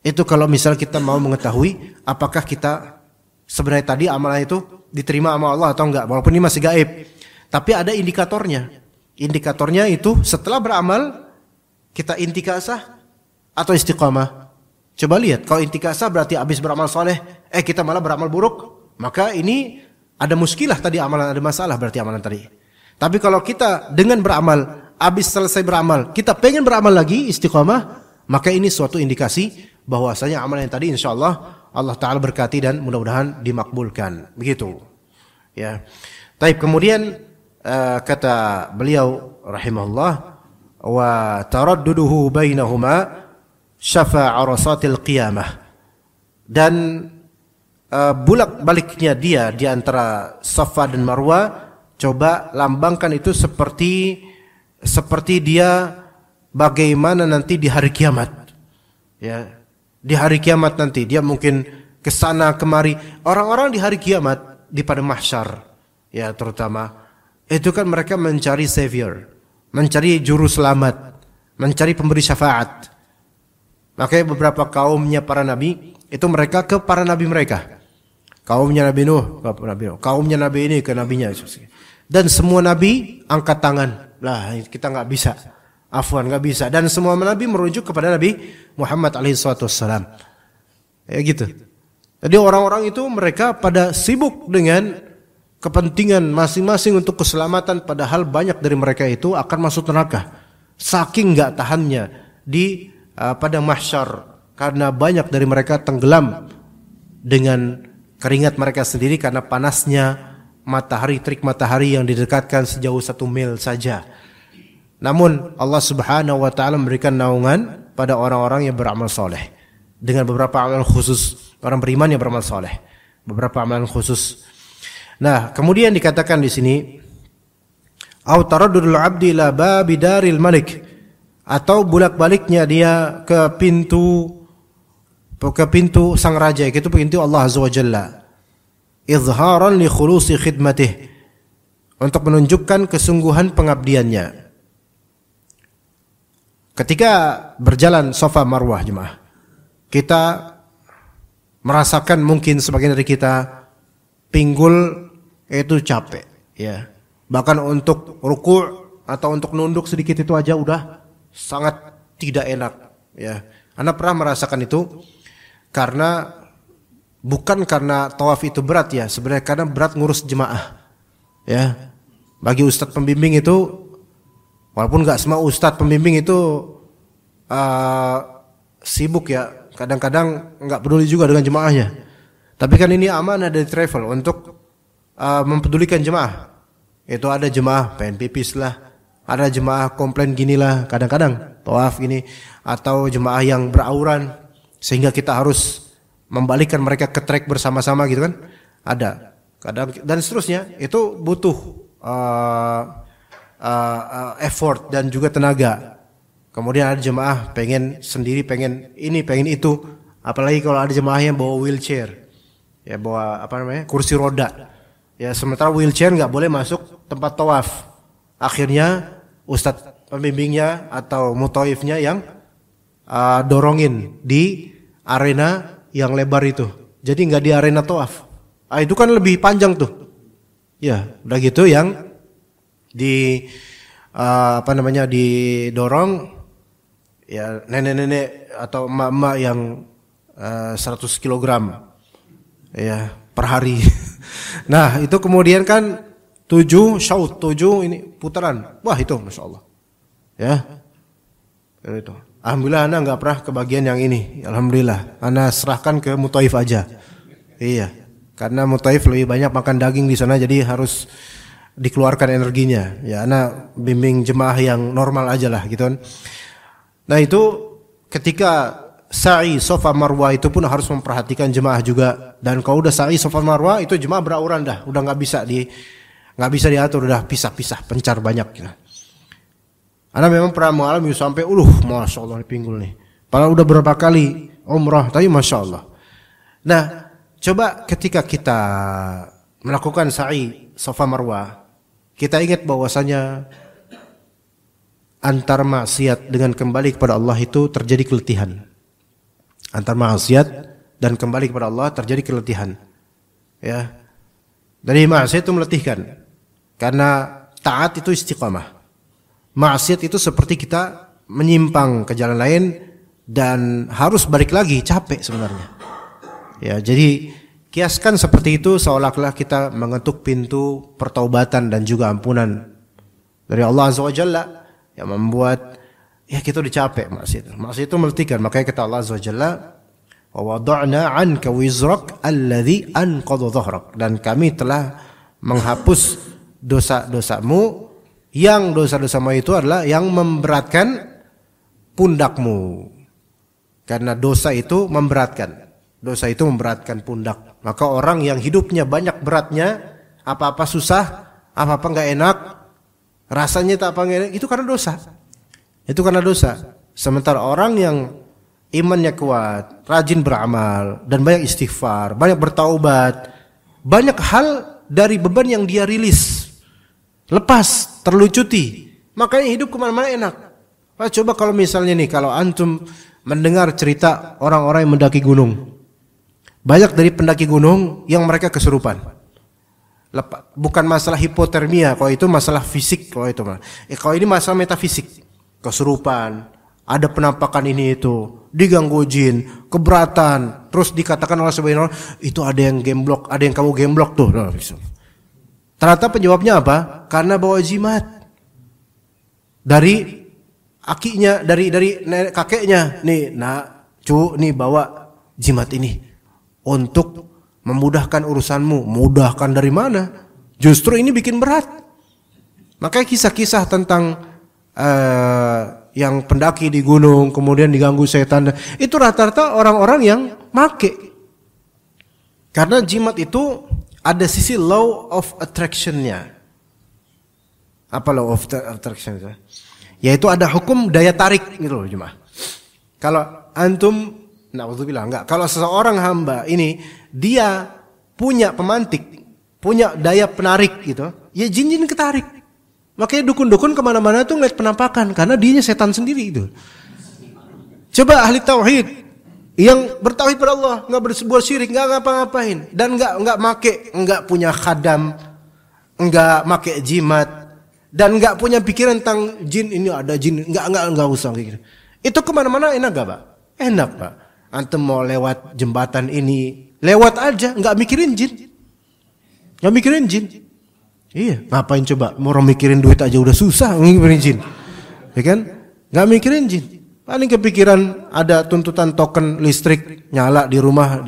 Itu kalau misal kita mau mengetahui apakah kita sebenarnya tadi amalan itu diterima sama Allah atau enggak, walaupun ini masih gaib, tapi ada indikatornya. Indikatornya itu setelah beramal kita intikasah atau istiqamah. Coba lihat, kalau intikasah berarti habis beramal soleh, kita malah beramal buruk, maka ini ada muskilah tadi, amalan ada masalah berarti amalan tadi. Tapi kalau kita dengan beramal, habis selesai beramal, kita pengen beramal lagi istiqamah, maka ini suatu indikasi bahwasanya amalan yang tadi insyaallah Allah Ta'ala berkati dan mudah-mudahan dimakbulkan. Begitu. Ya. Taib, kemudian kata beliau rahimahullah, wa taradduduhu bainahuma syafa'a arasatil qiyamah, dan bulak-baliknya dia di antara Safa dan Marwa, coba lambangkan itu seperti dia bagaimana nanti di hari kiamat. Ya, di hari kiamat nanti dia mungkin kesana kemari. Orang-orang di hari kiamat di pada mahsyar, ya terutama itu kan mereka mencari savior, mencari juru selamat, mencari pemberi syafaat. Makanya beberapa kaumnya para nabi itu mereka ke para nabi mereka. Kaumnya Nabi Nuh, kaumnya nabi ini ke nabinya. Dan semua nabi angkat tangan. Lah, kita nggak bisa. Afwan, nggak bisa. Dan semua nabi merujuk kepada Nabi Muhammad alaihissalam. Ya gitu. Jadi orang-orang itu mereka pada sibuk dengan kepentingan masing-masing untuk keselamatan, padahal banyak dari mereka itu akan masuk neraka. Saking nggak tahannya di pada mahsyar, karena banyak dari mereka tenggelam dengan keringat mereka sendiri karena panasnya matahari, terik matahari yang didekatkan sejauh 1 mil saja. Namun Allah Subhanahu wa taala memberikan naungan pada orang-orang yang beramal soleh dengan beberapa amal khusus, orang beriman yang beramal soleh. beberapa amalan khusus. Nah, kemudian dikatakan di sini au taraddudul 'abdi ila babi daril malik, atau bolak-baliknya dia ke pintu sang raja, yaitu pintu Allah Azza wa Jalla, izharan li khulusi khidmatih, untuk menunjukkan kesungguhan pengabdiannya. Ketika berjalan Safa Marwah jemaah, kita merasakan mungkin sebagian dari kita pinggul itu capek, ya. Bahkan untuk ruku' atau untuk nunduk sedikit itu aja udah sangat tidak enak, ya. Anda pernah merasakan itu bukan karena tawaf itu berat, ya. Sebenarnya karena berat ngurus jemaah, ya. Bagi ustadz pembimbing itu, walaupun nggak semua ustadz pembimbing itu sibuk, ya. Kadang-kadang nggak peduli juga dengan jemaahnya. Tapi kan ini amanah dari travel untuk mempedulikan jemaah. Itu ada jemaah pengen pipis lah, ada jemaah komplain gini lah, kadang-kadang tawaf gini, atau jemaah yang berauran sehingga kita harus membalikkan mereka ke trek bersama-sama gitu kan. Ada. Kadang dan seterusnya, itu butuh effort dan juga tenaga. Kemudian ada jemaah pengen sendiri, pengen ini, pengen itu. Apalagi kalau ada jemaah yang bawa wheelchair, ya bawa kursi roda. Ya sementara wheelchair nggak boleh masuk tempat tawaf. Akhirnya ustadz pembimbingnya atau mutawifnya yang dorongin di arena yang lebar itu. Jadi nggak di arena tawaf. Itu kan lebih panjang tuh. Ya udah gitu yang didorong. Ya nenek-nenek atau emak-emak yang 100 kg ya per hari. Nah itu kemudian kan 7 ini putaran. Wah itu Masya Allah. Ya itu. Alhamdulillah Anda nggak pernah kebagian yang ini. Alhamdulillah. Anda serahkan ke mutaif aja. Iya. Karena mutaif lebih banyak makan daging di sana, jadi harus dikeluarkan energinya. Ya Anda bimbing jemaah yang normal aja lah gitu kan. Nah itu ketika sa'i Safa Marwah itu pun harus memperhatikan jemaah juga. Dan kalau udah sa'i Safa Marwah itu jemaah berauran dah, udah nggak bisa diatur, udah pisah-pisah, pencar banyak. Gitu. Anda memang pernah mengalami sampai Masya Allah pinggul nih. Padahal udah berapa kali umrah, tapi Masya Allah. Nah coba ketika kita melakukan sa'i Safa Marwah, kita ingat bahwasanya antar maksiat dengan kembali kepada Allah itu terjadi keletihan. Antar maksiat dan kembali kepada Allah terjadi keletihan. Ya. Dari maksiat itu meletihkan. Karena taat itu istiqamah. Maksiat itu seperti kita menyimpang ke jalan lain dan harus balik lagi, capek sebenarnya. Ya, jadi kiaskan seperti itu seolah-olah kita mengetuk pintu pertaubatan dan juga ampunan dari Allah Azza wa Jalla. Yang membuat kita udah capek maksiat. Maksiat itu meletihkan. Makanya kata Allah Azza wa Jalla, wa wada'na 'anka wizrak alladhi anqadha dhahrak, dan kami telah menghapus dosa-dosamu, yang dosa-dosamu itu adalah yang memberatkan pundakmu. Karena dosa itu memberatkan. Dosa itu memberatkan pundak. Maka orang yang hidupnya banyak beratnya, apa-apa susah, apa-apa enggak enak, rasanya tak panggil, itu karena dosa. Itu karena dosa. Sementara orang yang imannya kuat, rajin beramal, dan banyak istighfar, banyak bertaubat, banyak hal dari beban yang dia rilis, lepas, terlucuti, makanya hidup kemana-mana enak. Coba kalau misalnya nih, kalau antum mendengar cerita orang-orang yang mendaki gunung, banyak dari pendaki gunung yang mereka kesurupan. Bukan masalah hipotermia, kalau itu masalah fisik, kalau itu mah. Kalau ini masalah metafisik, kesurupan, ada penampakan ini itu, diganggu jin, keberatan, terus dikatakan oleh sebagian orang itu ada yang gemblok, ada yang kamu gemblok tuh. Ternyata penyebabnya apa? Karena bawa jimat dari akinya, dari kakeknya. Nih, nih bawa jimat ini untuk memudahkan urusanmu. Mudahkan dari mana? Justru ini bikin berat. Makanya kisah-kisah tentang yang pendaki di gunung kemudian diganggu setan, itu rata-rata orang-orang yang make. Karena jimat itu ada sisi law of attraction-nya. Apa law of attraction itu? Yaitu ada hukum daya tarik gitu loh jemaah. Kalau antum, na'udzubillah, enggak. Kalau seseorang hamba ini dia punya pemantik, punya daya penarik gitu, ya jin-jin ketarik. Makanya dukun-dukun kemana-mana tuh ngeliat penampakan, karena dianya setan sendiri itu. Coba ahli tauhid yang bertauhid pada Allah, nggak berbuat syirik, nggak ngapa-ngapain, dan nggak punya khadam, nggak make jimat, dan nggak punya pikiran tentang jin ini ada jin, nggak usah kayak gitu. Itu kemana-mana enak gak Pak? Enak Pak. Antum mau lewat jembatan ini, lewat aja, nggak mikirin jin, nggak mikirin jin. Iya, ngapain coba? Mau mikirin duit aja udah susah mikirin jin. Ya kan? Enggak mikirin jin. Paling kepikiran ada tuntutan token listrik nyala di rumah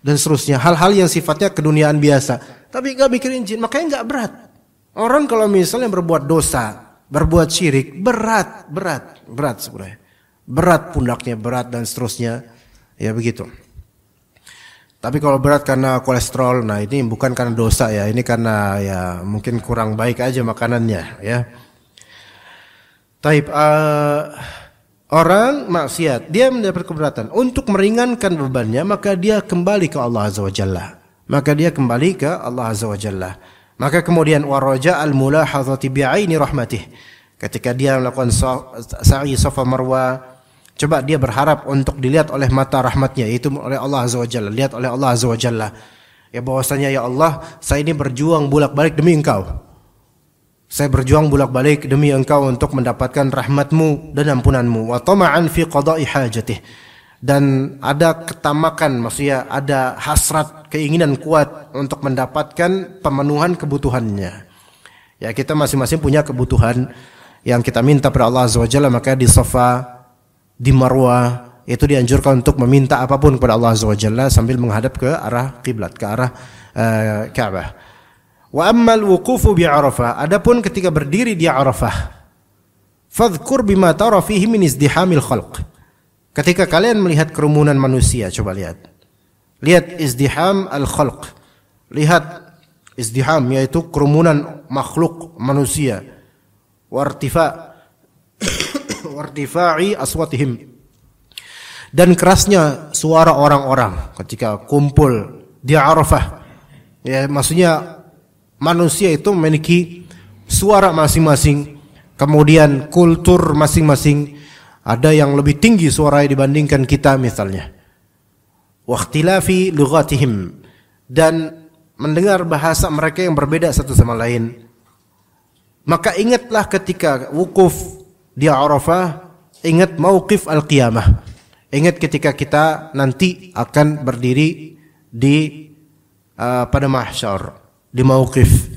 dan seterusnya. Hal-hal yang sifatnya keduniaan biasa. Tapi enggak mikirin jin, makanya enggak berat. Orang kalau misalnya berbuat dosa, berbuat syirik, berat sebenarnya. Berat pundaknya, berat dan seterusnya. Ya begitu. Tapi kalau berat karena kolesterol, nah ini bukan karena dosa ya, ini karena ya mungkin kurang baik aja makanannya ya. Taib, orang maksiat dia mendapat keberatan untuk meringankan bebannya, maka dia kembali ke Allah Azza wa Jalla. Maka kemudian waraja al-mulahadhati bi'aini rahmatih. Ketika dia melakukan sa'i Safa Marwa, coba dia berharap untuk dilihat oleh mata rahmatnya, yaitu oleh Allah Azza wa Jalla. Lihat oleh Allah Azza wa Jalla. Ya bahwasanya ya Allah, saya ini berjuang bolak-balik demi Engkau. Saya berjuang bolak-balik demi Engkau untuk mendapatkan rahmatmu dan ampunanmu. Wa tama'an fi qada'i hajatih. Dan ada ketamakan, maksudnya ada hasrat, keinginan kuat untuk mendapatkan pemenuhan kebutuhannya. Ya kita masing-masing punya kebutuhan yang kita minta pada Allah Azza wa Jalla, maka di Safa, di Marwah itu dianjurkan untuk meminta apapun kepada Allah Azza wa Jalla sambil menghadap ke arah kiblat, ke arah Ka'bah. Wa ammal wuqufu bi Arafah, adapun ketika berdiri di Arafah, fadhkur bima tara fihi min izdihamil khalq. Ketika kalian melihat kerumunan manusia, coba lihat izdiham al khalq. Lihat izdiham yaitu kerumunan makhluk manusia. Wartifa'i aswatihim, dan kerasnya suara orang-orang ketika kumpul di Arafah. Ya, maksudnya manusia itu memiliki suara masing-masing, kemudian kultur masing-masing. Ada yang lebih tinggi suaranya dibandingkan kita misalnya. Wa ikhtilafi lughatihim, dan mendengar bahasa mereka yang berbeda satu sama lain. Maka ingatlah ketika wukuf di Arafah, ingat mauqif al-qiyamah. Ingat ketika kita nanti akan berdiri di pada mahsyar, di mauqif,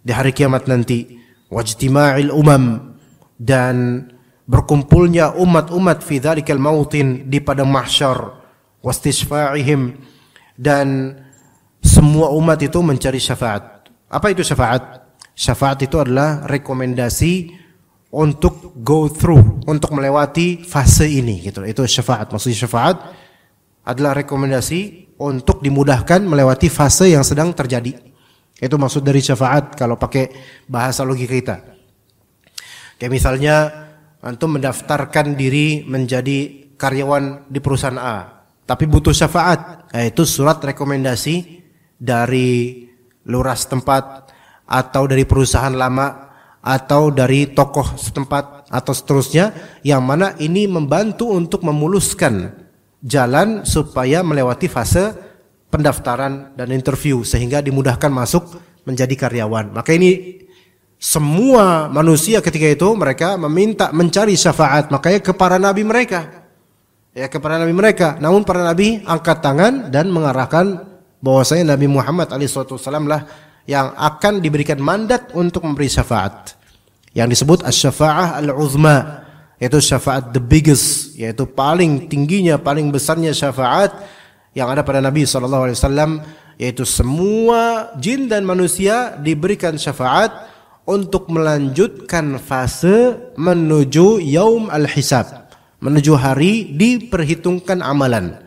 di hari kiamat nanti. Wajtima'il umam, dan berkumpulnya umat-umat fi dzalikal mautin, di pada mahsyar. Wastisfa'ihim, dan semua umat itu mencari syafaat. Apa itu syafaat? Syafaat itu adalah rekomendasi untuk go through, untuk melewati fase ini gitu. Itu syafaat. Maksudnya syafaat adalah rekomendasi untuk dimudahkan melewati fase yang sedang terjadi. Itu maksud dari syafaat kalau pakai bahasa logika kita. Kayak misalnya antum mendaftarkan diri menjadi karyawan di perusahaan A, tapi butuh syafaat, yaitu surat rekomendasi dari lurah setempat, atau dari perusahaan lama, atau dari tokoh setempat, atau seterusnya, yang mana ini membantu untuk memuluskan jalan supaya melewati fase pendaftaran dan interview, sehingga dimudahkan masuk menjadi karyawan. Maka ini semua manusia ketika itu mereka meminta, mencari syafaat, makanya ke para nabi mereka. Ya, kepada nabi mereka. Namun para nabi angkat tangan dan mengarahkan bahwasanya Nabi Muhammad SAW lah yang akan diberikan mandat untuk memberi syafaat, yang disebut asy-syafa'ah al-uzma, yaitu syafaat the biggest, yaitu paling tingginya, paling besarnya syafaat yang ada pada Nabi SAW, yaitu semua jin dan manusia diberikan syafaat untuk melanjutkan fase menuju yaum al-hisab, menuju hari diperhitungkan amalan.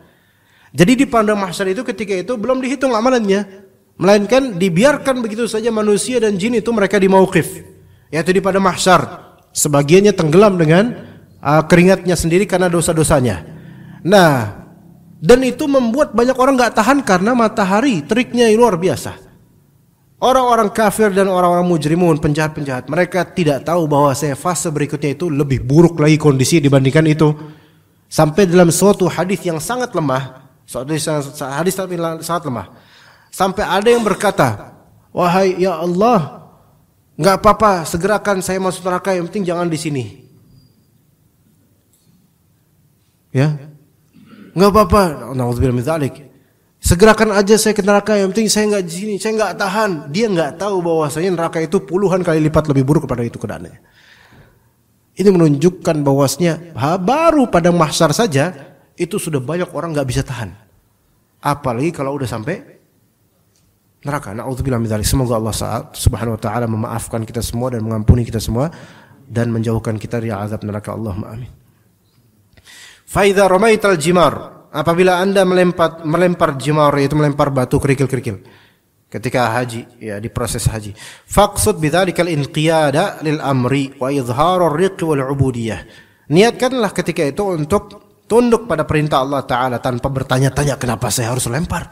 Jadi di padang mahsyar itu ketika itu belum dihitung amalannya, melainkan dibiarkan begitu saja manusia dan jin itu mereka di mauqif, yaitu di padang mahsyar. Sebagiannya tenggelam dengan keringatnya sendiri karena dosa-dosanya. Nah, dan itu membuat banyak orang nggak tahan karena matahari teriknya luar biasa. Orang-orang kafir dan orang-orang mujrimun, penjahat-penjahat, mereka tidak tahu bahwa fase berikutnya itu lebih buruk lagi kondisi dibandingkan itu. Sampai dalam suatu hadis yang sangat lemah, hadis sangat lemah, sampai ada yang berkata, wahai ya Allah, nggak apa-apa, segerakan saya masuk neraka, yang penting jangan di sini. Ya, nggak apa-apa. Nauzubillah min dzalik. Segerakan aja saya ke neraka, yang penting saya nggak di sini, saya nggak tahan. Dia nggak tahu bahwasanya neraka itu puluhan kali lipat lebih buruk daripada itu keadaannya. Ini menunjukkan bahwasanya baru pada mahsyar saja itu sudah banyak orang nggak bisa tahan. Apalagi kalau udah sampai neraka. Nauzubillah min dzalik. Semoga Allah Subhanahu wa taala memaafkan kita semua dan mengampuni kita semua dan menjauhkan kita dari azab neraka. Allahumma amin. Fa idza ramaital jimar, apabila Anda melempar jimar, yaitu melempar batu kerikil-kerikil ketika haji, ya di proses haji. Faqsud bidzalikal inqiyada lil amri wa izharar riq wal ubudiyah. Niatkanlah ketika itu untuk tunduk pada perintah Allah taala tanpa bertanya-tanya kenapa saya harus lempar.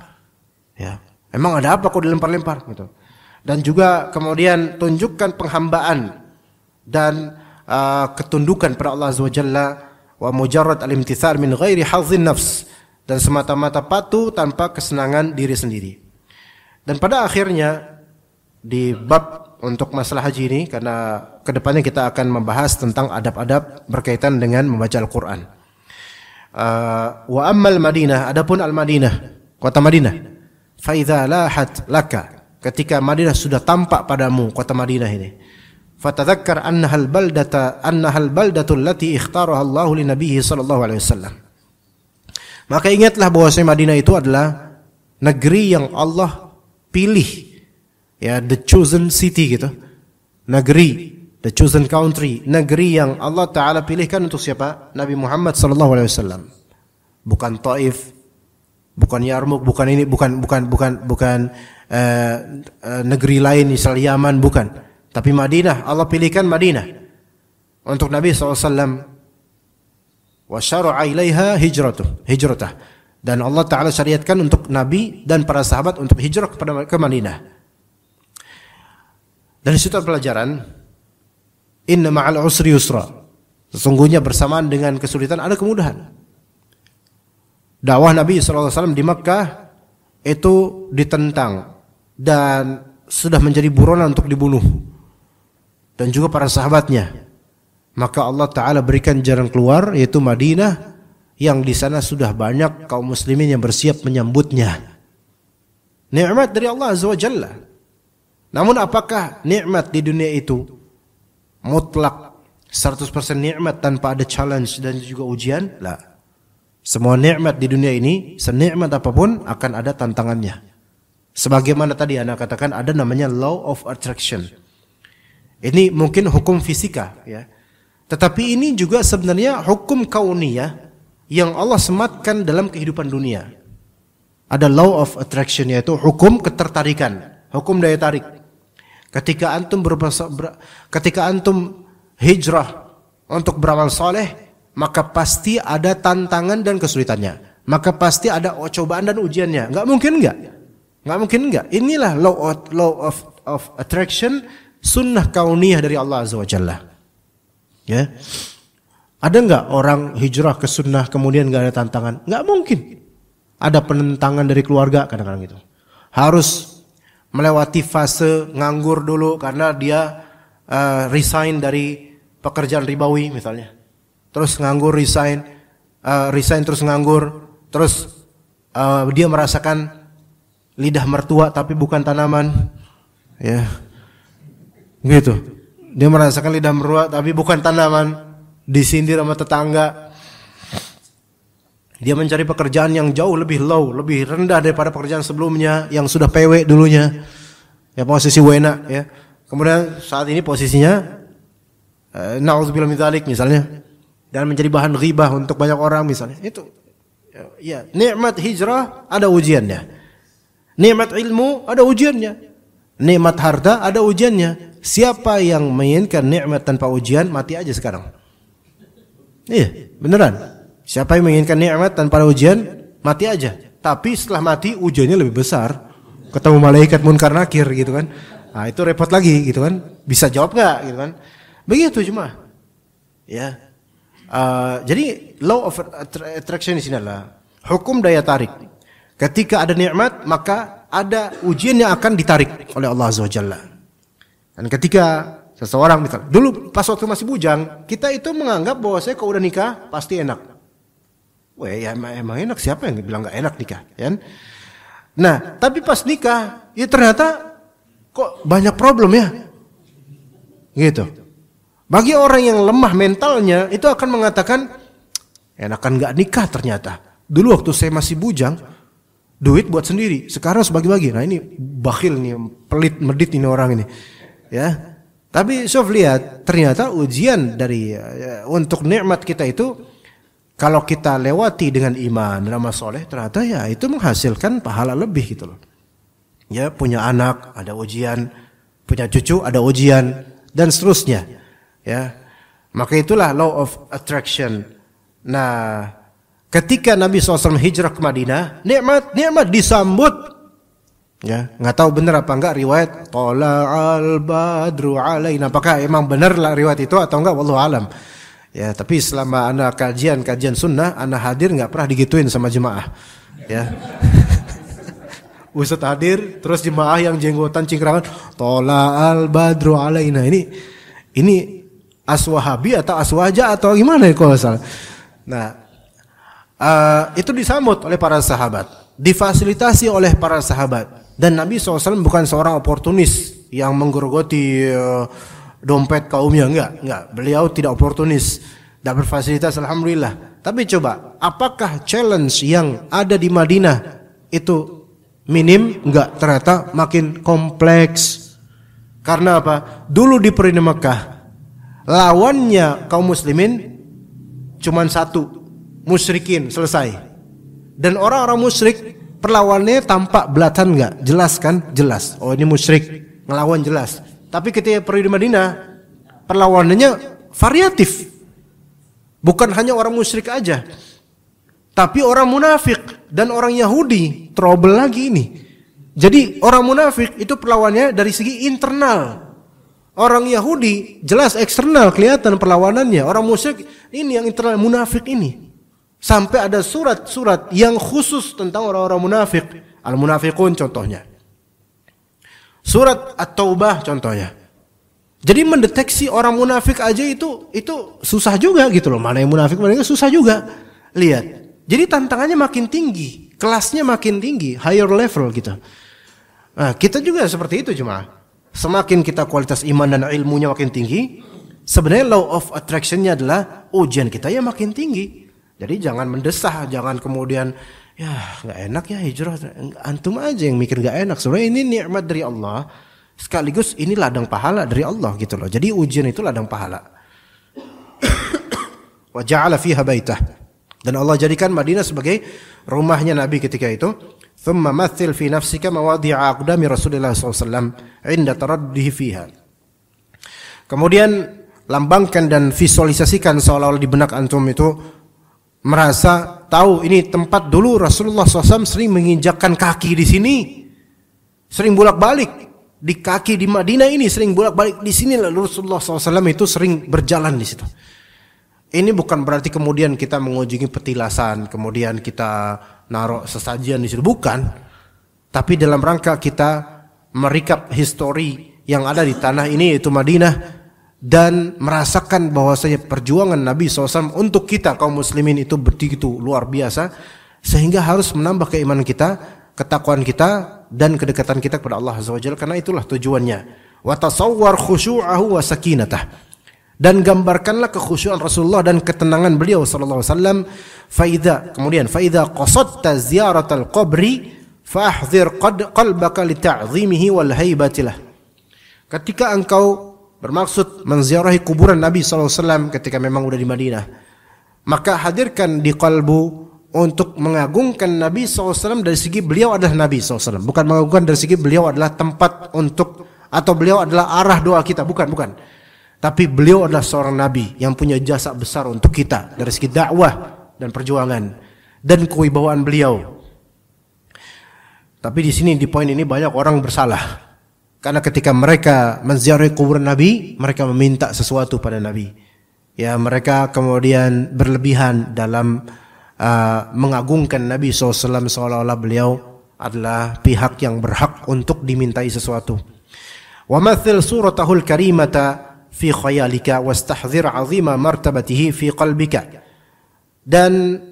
Ya, emang ada apa kok dilempar-lempar gitu. Dan juga kemudian tunjukkan penghambaan dan ketundukan pada Allah Azza wa Jalla, wa mujarrad al-imtithal min ghairi hazzin nafs, dan semata-mata patuh tanpa kesenangan diri sendiri. Dan pada akhirnya di bab untuk masalah haji ini, karena kedepannya kita akan membahas tentang adab-adab berkaitan dengan membaca Al-Quran. Wa ammal Madinah, adapun Al-Madinah, kota Madinah, fa idza lahat laka, ketika Madinah sudah tampak padamu, kota Madinah ini, fatadzakkar annaha al-baldatu allati ikhtaraha Allah li nabiyhi sallallahu alaihi wasallam. Maka ingatlah bahwa Madinah itu adalah negeri yang Allah pilih, ya, the chosen city gitu. Negeri, the chosen country, negeri yang Allah taala pilihkan untuk siapa? Nabi Muhammad sallallahu alaihi wasallam. Bukan Taif, bukan Yarmuk, bukan ini, bukan negeri lain misal Yaman, bukan. Tapi Madinah, Allah pilihkan Madinah untuk Nabi SAW. Wa syara'a ilaiha hijratah. Dan Allah Ta'ala syariatkan untuk Nabi dan para sahabat untuk hijrah ke Madinah. Dan di situ pelajaran, inna ma'al usri yusra. Sesungguhnya bersamaan dengan kesulitan ada kemudahan. Dakwah Nabi SAW di Makkah itu ditentang dan sudah menjadi buronan untuk dibunuh. Dan juga para sahabatnya. Maka Allah Ta'ala berikan jalan keluar, yaitu Madinah, yang di sana sudah banyak kaum muslimin yang bersiap menyambutnya. Nikmat dari Allah Azza wa Jalla. Namun apakah nikmat di dunia itu mutlak 100% nikmat tanpa ada challenge dan juga ujian? La. Semua nikmat di dunia ini, senikmat apapun akan ada tantangannya. Sebagaimana tadi Anda katakan, ada namanya law of attraction. Ini mungkin hukum fisika, ya. Tetapi ini juga sebenarnya hukum kauniyah yang Allah sematkan dalam kehidupan dunia. Ada law of attraction, yaitu hukum ketertarikan, hukum daya tarik. Ketika antum hijrah untuk beramal soleh, maka pasti ada tantangan dan kesulitannya. Maka pasti ada cobaan dan ujiannya. Nggak mungkin enggak. Inilah law of attraction, sunnah kauniyah dari Allah Azza wa Jalla. Ya, ada nggak orang hijrah ke sunnah kemudian nggak ada tantangan? Nggak mungkin. Ada penentangan dari keluarga kadang-kadang itu. Harus melewati fase nganggur dulu karena dia resign dari pekerjaan ribawi misalnya. Terus nganggur resign terus nganggur, terus dia merasakan lidah mertua tapi bukan tanaman, ya, gitu. Dia merasakan lidah mertua tapi bukan tanaman, disindir sama tetangga. Dia mencari pekerjaan yang jauh lebih low, lebih rendah daripada pekerjaan sebelumnya yang sudah PW dulunya, ya, posisi wena, ya. Kemudian saat ini posisinya na'udzubillah min dzalik misalnya, dan menjadi bahan ghibah untuk banyak orang misalnya. Itu Ya, nikmat hijrah ada ujiannya. Nikmat ilmu ada ujiannya. Nikmat harta ada ujiannya. Siapa yang menginginkan nikmat tanpa ujian, mati aja sekarang. Iya, beneran. Siapa yang menginginkan nikmat tanpa ujian, mati aja. Tapi setelah mati ujiannya lebih besar. Ketemu malaikat munkar nakir gitu kan. Nah, itu repot lagi gitu kan. Bisa jawab nggak gitu kan. Begitu cuma. Ya. Jadi law of attraction di sini adalah hukum daya tarik. Ketika ada nikmat, maka ada ujian yang akan ditarik oleh Allah Azza wa Jalla. Dan ketika seseorang misal, dulu pas waktu masih bujang, kita itu menganggap bahwa saya kalau udah nikah pasti enak. Wah, ya emang enak, siapa yang bilang nggak enak nikah, ya? Nah, tapi pas nikah, ya ternyata kok banyak problem ya, gitu. Bagi orang yang lemah mentalnya, itu akan mengatakan, enakan nggak nikah ternyata. Dulu waktu saya masih bujang, duit buat sendiri, sekarang sebagi-bagi. Nah ini bakhil nih, pelit, medit ini orang ini, ya. Tapi Sof lihat, ternyata ujian dari untuk nikmat kita itu, kalau kita lewati dengan iman dan amal soleh, ternyata ya itu menghasilkan pahala lebih gitu loh. Ya, punya anak ada ujian, punya cucu ada ujian, dan seterusnya. Ya, maka itulah law of attraction. Nah, ketika Nabi SAW hijrah ke Madinah, nikmat disambut. Ya, nggak tahu benar apa enggak riwayat Tala'al badru alaina. Apakah emang benar lah riwayat itu atau enggak? Wallahu alam. Ya, tapi selama ana kajian sunnah, ana hadir nggak pernah digituin sama jemaah. Ya. Ustaz hadir, terus jemaah yang jenggotan cingkrangan, Tala'al badru alaina. Ini aswahabi atau aswaja atau gimana ya kalau salah. Nah, itu disambut oleh para sahabat, difasilitasi oleh para sahabat. Dan Nabi SAW bukan seorang oportunis yang menggerogoti dompet kaumnya, enggak. Beliau tidak oportunis, tidak berfasilitas, alhamdulillah. Tapi coba, apakah challenge yang ada di Madinah itu minim? Enggak, ternyata makin kompleks. Karena apa? Dulu di periode Mekah, lawannya kaum muslimin cuman satu, musyrikin, selesai. Dan orang-orang musyrik perlawannya tampak belatan enggak? Jelas kan? Jelas. Oh ini musyrik, ngelawan jelas. Tapi ketika periode Madinah, perlawanannya variatif. Bukan hanya orang musyrik aja, tapi orang munafik dan orang Yahudi, trouble lagi ini. Jadi orang munafik itu perlawannya dari segi internal. Orang Yahudi jelas eksternal kelihatan perlawanannya. Orang musyrik ini yang internal, munafik ini. Sampai ada surat-surat yang khusus tentang orang-orang munafik. Al-Munafiqun contohnya. Surat At-Taubah contohnya. Jadi mendeteksi orang munafik aja itu susah juga gitu loh. Mana yang munafik, mana yang susah juga. Lihat. Jadi tantangannya makin tinggi, kelasnya makin tinggi, higher level gitu. Nah, kita juga seperti itu cuma. Semakin kita kualitas iman dan ilmunya makin tinggi, sebenarnya law of attraction-nya adalah ujian kita ya makin tinggi. Jadi jangan mendesah, jangan kemudian ya nggak enak ya hijrah. Antum aja yang mikir nggak enak. Sebenarnya ini nikmat dari Allah, sekaligus ini ladang pahala dari Allah gitu loh. Jadi ujian itu ladang pahala. Wa ja'ala fiha baitah. Dan Allah jadikan Madinah sebagai rumahnya Nabi ketika itu. Thumma mathil fi nafsika mawadhi'a aqdami Rasulullah SAW inda taraddihi fiha. Kemudian lambangkan dan visualisasikan seolah-olah di benak antum itu merasa tahu ini tempat dulu Rasulullah SAW sering menginjakkan kaki di sini, sering bolak-balik di kaki di Madinah ini, sering bolak-balik di sini. Lalu Rasulullah SAW itu sering berjalan di situ. Ini bukan berarti kemudian kita mengunjungi petilasan, kemudian kita naruh sesajian di situ, bukan. Tapi dalam rangka kita merecap histori yang ada di tanah ini yaitu Madinah dan merasakan bahwasanya perjuangan Nabi SAW untuk kita kaum muslimin itu begitu luar biasa sehingga harus menambah keimanan kita, ketakwaan kita dan kedekatan kita kepada Allah Azza wa Jalla, karena itulah tujuannya. Wa tasawwar khusyu'ahu wa sakinatah. Dan gambarkanlah kekhusyuan Rasulullah dan ketenangan beliau sallallahu alaihi wasallam. Kemudian faidha qasadta ziyaratal qabri fahdzir qalbaka li ta'zimihi wal haibatilah. Ketika engkau bermaksud menziarahi kuburan Nabi sallallahu alaihi wasallam ketika memang udah di Madinah, maka hadirkan di kalbu untuk mengagungkan Nabi SAW dari segi beliau adalah Nabi SAW, bukan mengagungkan dari segi beliau adalah tempat untuk, atau beliau adalah arah doa kita, bukan. Tapi beliau adalah seorang Nabi yang punya jasa besar untuk kita dari segi dakwah dan perjuangan dan kewibawaan beliau. Tapi di sini di poin ini banyak orang bersalah, karena ketika mereka menziarahi kuburan Nabi, mereka meminta sesuatu pada Nabi. Ya, mereka kemudian berlebihan dalam mengagungkan Nabi SAW seolah-olah beliau adalah pihak yang berhak untuk dimintai sesuatu. Wa mathil suratahul karimata fi khayalika wastahzir 'azima martabatihi fi qalbika. Dan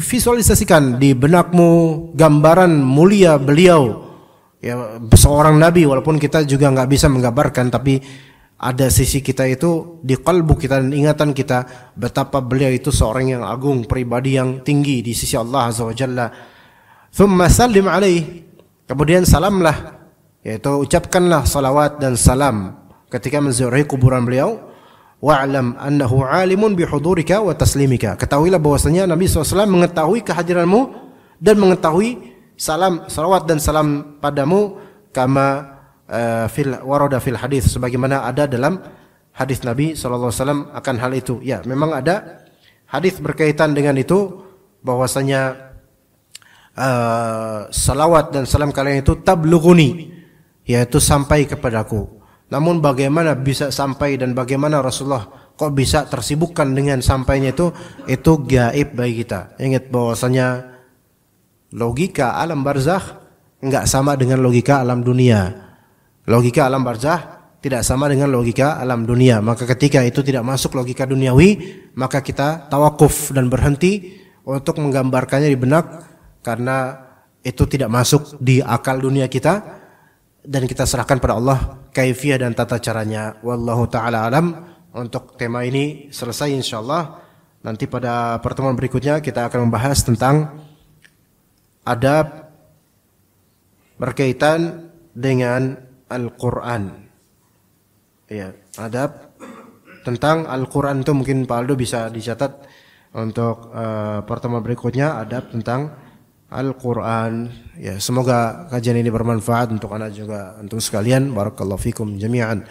visualisasikan di benakmu gambaran mulia beliau, ya, seorang nabi, walaupun kita juga nggak bisa menggambarkan, tapi ada sisi kita itu di kalbu kita dan ingatan kita betapa beliau itu seorang yang agung, pribadi yang tinggi di sisi Allah Azza wa Jalla. Thumma sallim alaih, kemudian salamlah, yaitu ucapkanlah salawat dan salam ketika menziarahi kuburan beliau. Wa'lam annahu alimun bihudurika wa taslimika, ketahuilah bahwasanya Nabi SAW mengetahui kehadiranmu dan mengetahui salawat dan salam padamu, kama warada fil hadis, sebagaimana ada dalam hadis Nabi SAW akan hal itu. Ya, memang ada hadis berkaitan dengan itu, bahwasanya salawat dan salam kalian itu tablughuni, yaitu sampai kepadaku. Namun bagaimana bisa sampai dan bagaimana Rasulullah kok bisa tersibukkan dengan sampainya itu gaib bagi kita. Ingat bahwasanya logika alam barzakh enggak sama dengan logika alam dunia. Logika alam barzakh tidak sama dengan logika alam dunia. Maka ketika itu tidak masuk logika duniawi, maka kita tawakuf dan berhenti untuk menggambarkannya di benak, karena itu tidak masuk di akal dunia kita, dan kita serahkan pada Allah kaifiyah dan tata caranya. Wallahu ta'ala alam. Untuk tema ini selesai insyaallah. Nanti pada pertemuan berikutnya kita akan membahas tentang adab berkaitan dengan Al-Quran. Ya, adab tentang Al-Quran itu mungkin Pak Aldo bisa dicatat untuk pertemuan berikutnya, adab tentang Al-Quran. Ya, semoga kajian ini bermanfaat untuk anak juga untuk sekalian. Barakallahu fikum jami'an.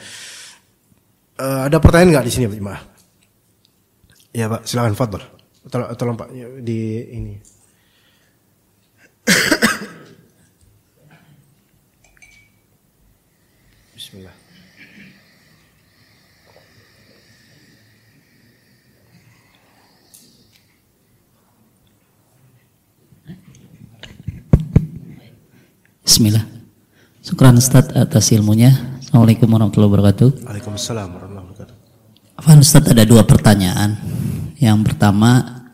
Ada pertanyaan enggak di sini, Pak Jemaah? Ya, Pak, silakan, fadhil. Tolong Pak di ini. Bismillah. Bismillah. Syukran Ustaz atas ilmunya. Assalamualaikum warahmatullahi wabarakatuh. Waalaikumsalam warahmatullahi wabarakatuh. Afwan Ustaz, ada dua pertanyaan. Yang pertama,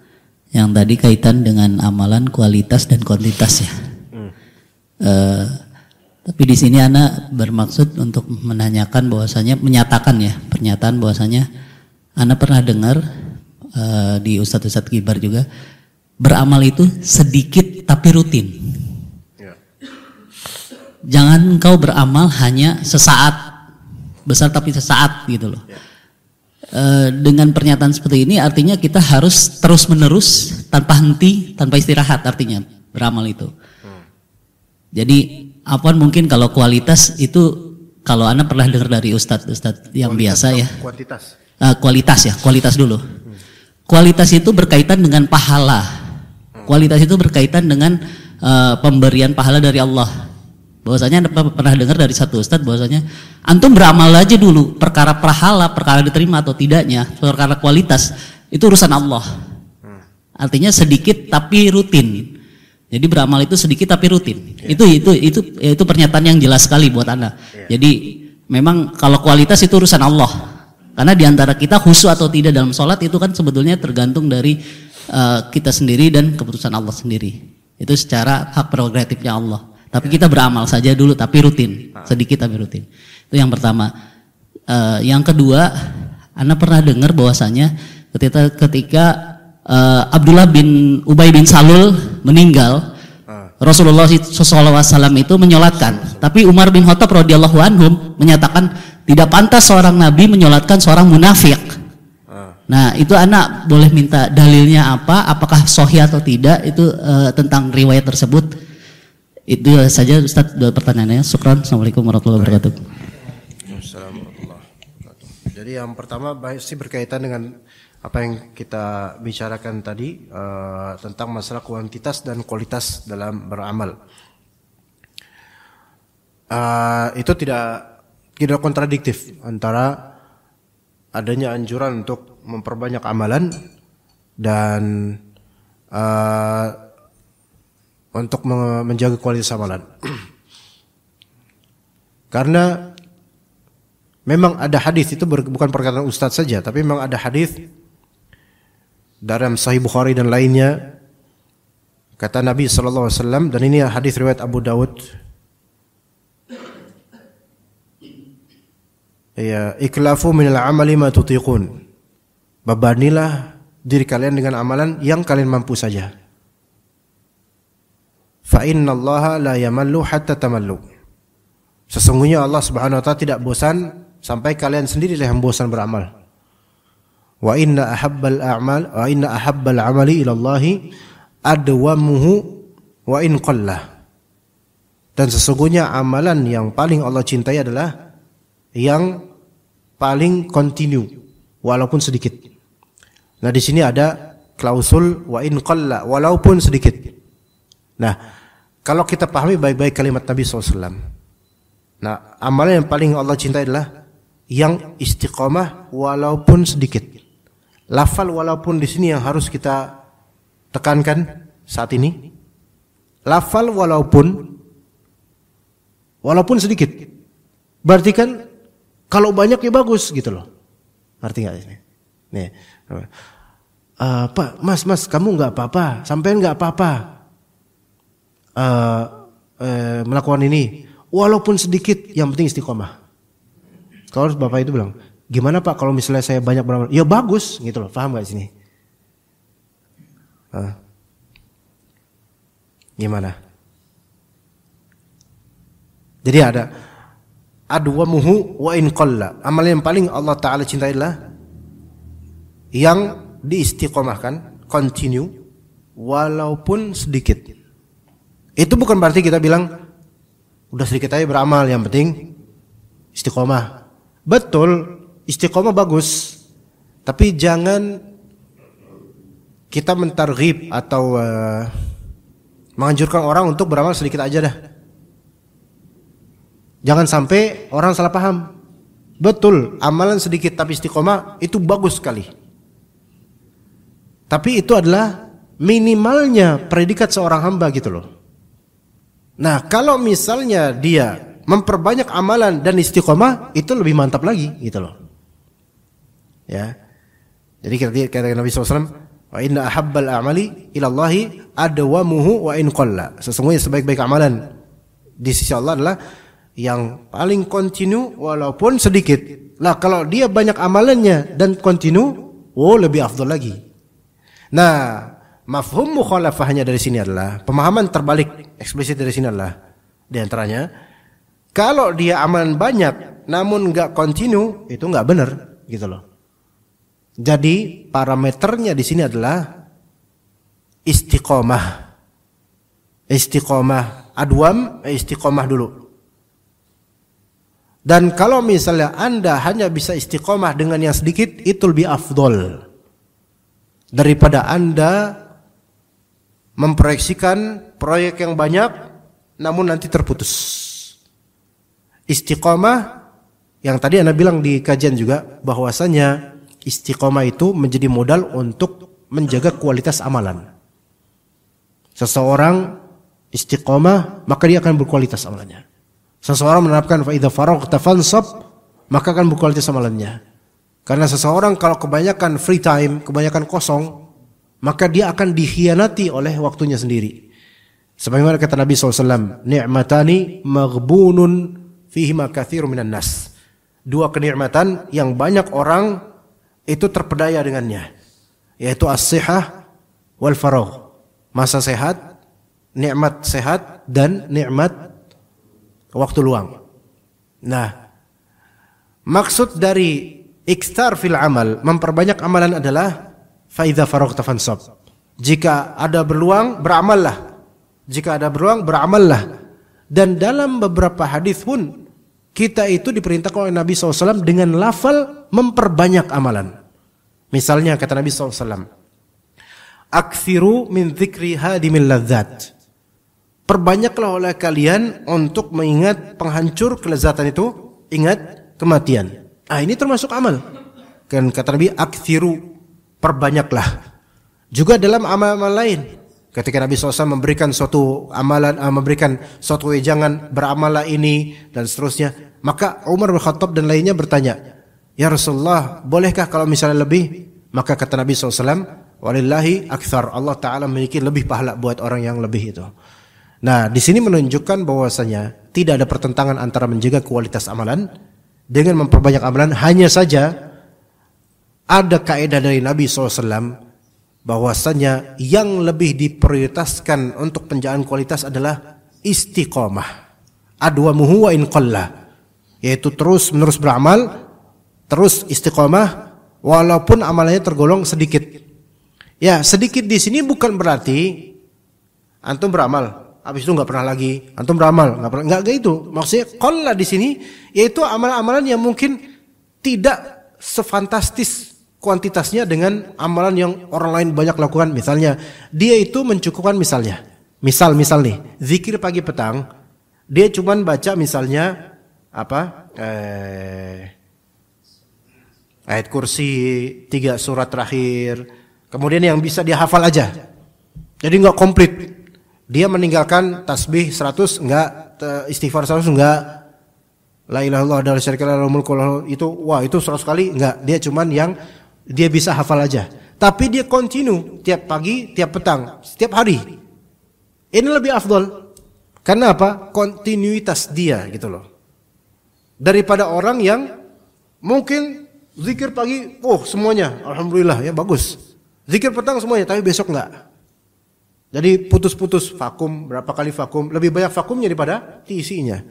yang tadi kaitan dengan amalan kualitas dan kuantitas ya. Tapi di sini Ana bermaksud untuk menanyakan bahwasanya, menyatakan ya, pernyataan bahwasanya Ana pernah dengar di Ustadz Kibar juga, beramal itu sedikit tapi rutin. Jangan engkau beramal hanya sesaat, besar tapi sesaat gitu loh. Dengan pernyataan seperti ini artinya kita harus terus menerus tanpa henti, tanpa istirahat, artinya beramal itu. Jadi apaan mungkin kalau kualitas itu, kalau Anda pernah dengar dari ustadz yang biasa ya. Kualitas dulu. Kualitas itu berkaitan dengan pahala. Kualitas itu berkaitan dengan pemberian pahala dari Allah. Bahwasanya Anda pernah dengar dari satu ustadz bahwasanya antum beramal aja dulu, perkara pahala, perkara diterima atau tidaknya, perkara kualitas itu urusan Allah. Artinya sedikit tapi rutin. Jadi beramal itu sedikit tapi rutin. Itu pernyataan yang jelas sekali buat Anda. Jadi memang kalau kualitas itu urusan Allah. Karena diantara kita khusyuk atau tidak dalam sholat itu kan sebetulnya tergantung dari kita sendiri dan keputusan Allah sendiri. Itu secara hak prerogatifnya Allah. Tapi kita beramal saja dulu tapi rutin, sedikit tapi rutin. Itu yang pertama. Yang kedua, Anda pernah dengar bahwasanya ketika Abdullah bin Ubay bin Salul meninggal, Rasulullah SAW itu menyolatkan. Tapi Umar bin Khattab radhiyallahu anhu menyatakan tidak pantas seorang nabi menyolatkan seorang munafik. Nah, itu anak boleh minta dalilnya apa, apakah sahih atau tidak itu tentang riwayat tersebut. Itu saja Ustaz dua pertanyaannya. Syukran. Assalamualaikum warahmatullahi wabarakatuh. Jadi yang pertama masih berkaitan dengan apa yang kita bicarakan tadi tentang masalah kuantitas dan kualitas dalam beramal. Itu tidak kontradiktif antara adanya anjuran untuk memperbanyak amalan dan untuk menjaga kualitas amalan. Karena memang ada hadis, itu bukan perkataan Ustadz saja, tapi memang ada hadis dalam Sahih Bukhari dan lainnya, kata Nabi SAW, dan ini hadis riwayat Abu Dawud. Ya, iklafu minal amali ma tutiqun. Babanilah diri kalian dengan amalan yang kalian mampu saja. Fa innallaha la yamallu hatta tamallu. Sesungguhnya Allah Subhanahu wa taala tidak bosan sampai kalian sendirilah yang bosan beramal. Wa inna ahabbal amali ila Allahi adwamuhu wa in qalla. Dan sesungguhnya amalan yang paling Allah cintai adalah yang paling continue walaupun sedikit. Nah, di sini ada klausul wa in qalla, walaupun sedikit. Nah, kalau kita pahami baik-baik kalimat Nabi SAW. Nah, amalan yang paling Allah cintai adalah yang istiqomah walaupun sedikit. Lafal walaupun di sini yang harus kita tekankan saat ini. Lafal walaupun sedikit. Berarti kan kalau banyak ya bagus gitu loh. Ngerti nggak ini? Nih, Pak, Mas, kamu nggak apa-apa, sampean nggak apa-apa melakukan ini. Walaupun sedikit, yang penting istiqomah. Kalau bapak itu bilang, gimana Pak kalau misalnya saya banyak beramal? Ya bagus, gitu loh. Paham gak sini? Gimana? Jadi ada adwamuhu wa in qalla. Amal yang paling Allah Ta'ala cintai adalah yang diistiqomahkan, continue, walaupun sedikit. Itu bukan berarti kita bilang udah sedikit aja beramal, yang penting istiqomah. Betul, istiqomah bagus, tapi jangan kita mentarghib atau menganjurkan orang untuk beramal sedikit aja dah. Jangan sampai orang salah paham. Betul, amalan sedikit tapi istiqomah itu bagus sekali. Tapi itu adalah minimalnya predikat seorang hamba gitu loh. Nah, kalau misalnya dia memperbanyak amalan dan istiqomah, itu lebih mantap lagi gitu loh. Ya. Jadi kata Nabi SAW, wa inna ahabbal a'mali ilallahi adwamuhu wa in qalla. Sesungguhnya sebaik-baik amalan di sisi Allah adalah yang paling kontinu walaupun sedikit. Nah, kalau dia banyak amalannya dan kontinu, lebih afdal lagi. Nah, mafhum mukhalafahnya dari sini adalah, pemahaman terbalik eksplisit dari sini adalah, di antaranya, kalau dia amalan banyak namun enggak kontinu, itu enggak benar gitu loh. Jadi parameternya di sini adalah istiqomah. Istiqomah adwam, istiqomah dulu. Dan kalau misalnya Anda hanya bisa istiqomah dengan yang sedikit, itu lebih afdol daripada Anda memproyeksikan proyek yang banyak namun nanti terputus. Istiqomah yang tadi Anda bilang di kajian juga, bahwasanya istiqomah itu menjadi modal untuk menjaga kualitas amalan. Seseorang istiqomah, maka dia akan berkualitas amalannya. Seseorang menerapkan fa idza faraghta fansab, maka akan berkualitas amalannya. Karena seseorang kalau kebanyakan free time, kebanyakan kosong, maka dia akan dikhianati oleh waktunya sendiri. Sebagaimana kata Nabi SAW, ni'matani maghbunun fihima katsirun minan nas. Dua kenikmatan yang banyak orang itu terpedaya dengannya, yaitu as-sihah wal faragh. Masa sehat, nikmat sehat, dan nikmat waktu luang. Nah, maksud dari Iktsar fil amal, memperbanyak amalan adalah fa idza faraghta fansab. Jika ada berluang, beramallah. Jika ada beruang, beramallah. Dan dalam beberapa hadis pun kita itu diperintahkan oleh Nabi SAW dengan lafal memperbanyak amalan. Misalnya kata Nabi SAW, "Aktsiru min dzikri hadimil ladzat." Perbanyaklah oleh kalian untuk mengingat penghancur kelezatan itu, ingat kematian. Ini termasuk amal. Kan kata Nabi, "Aktsiru," perbanyaklah. Juga dalam amal-amal lain, ketika Nabi SAW memberikan suatu amalan, memberikan suatu wejangan, beramallah ini dan seterusnya, maka Umar bin Khattab dan lainnya bertanya, "Ya Rasulullah, bolehkah kalau misalnya lebih?" Maka kata Nabi SAW, "Walillahi aktsar." Allah Ta'ala memiliki lebih pahala buat orang yang lebih itu. Nah, di sini menunjukkan bahwasanya tidak ada pertentangan antara menjaga kualitas amalan dengan memperbanyak amalan. Hanya saja ada kaidah dari Nabi SAW bahwasanya yang lebih diprioritaskan untuk penjagaan kualitas adalah istiqomah. Adwamuhu wa in qalla, yaitu terus menerus beramal, terus istiqomah walaupun amalannya tergolong sedikit. Ya, sedikit di sini bukan berarti antum beramal habis itu nggak pernah lagi, antum beramal nggak pernah, nggak gitu. Maksudnya qalla di sini yaitu amalan-amalan yang mungkin tidak sefantastis kuantitasnya dengan amalan yang orang lain banyak lakukan. Misalnya dia itu mencukupkan misal nih zikir pagi petang, dia cuman baca misalnya ayat kursi 3 surat terakhir, kemudian yang bisa dia hafal aja, jadi nggak komplit. Dia meninggalkan tasbih 100 enggak, istighfar 100 enggak, la ilaha illallah wa la syarika lahu mulku itu 100 kali enggak, dia cuman yang dia bisa hafal aja. Tapi dia continue tiap pagi, tiap petang, setiap hari. Ini lebih afdol. Karena apa? Kontinuitas dia gitu loh. Daripada orang yang mungkin zikir pagi, semuanya, alhamdulillah ya bagus. Zikir petang semuanya, tapi besok enggak. Jadi putus-putus, vakum, berapa kali vakum, lebih banyak vakumnya daripada isinya.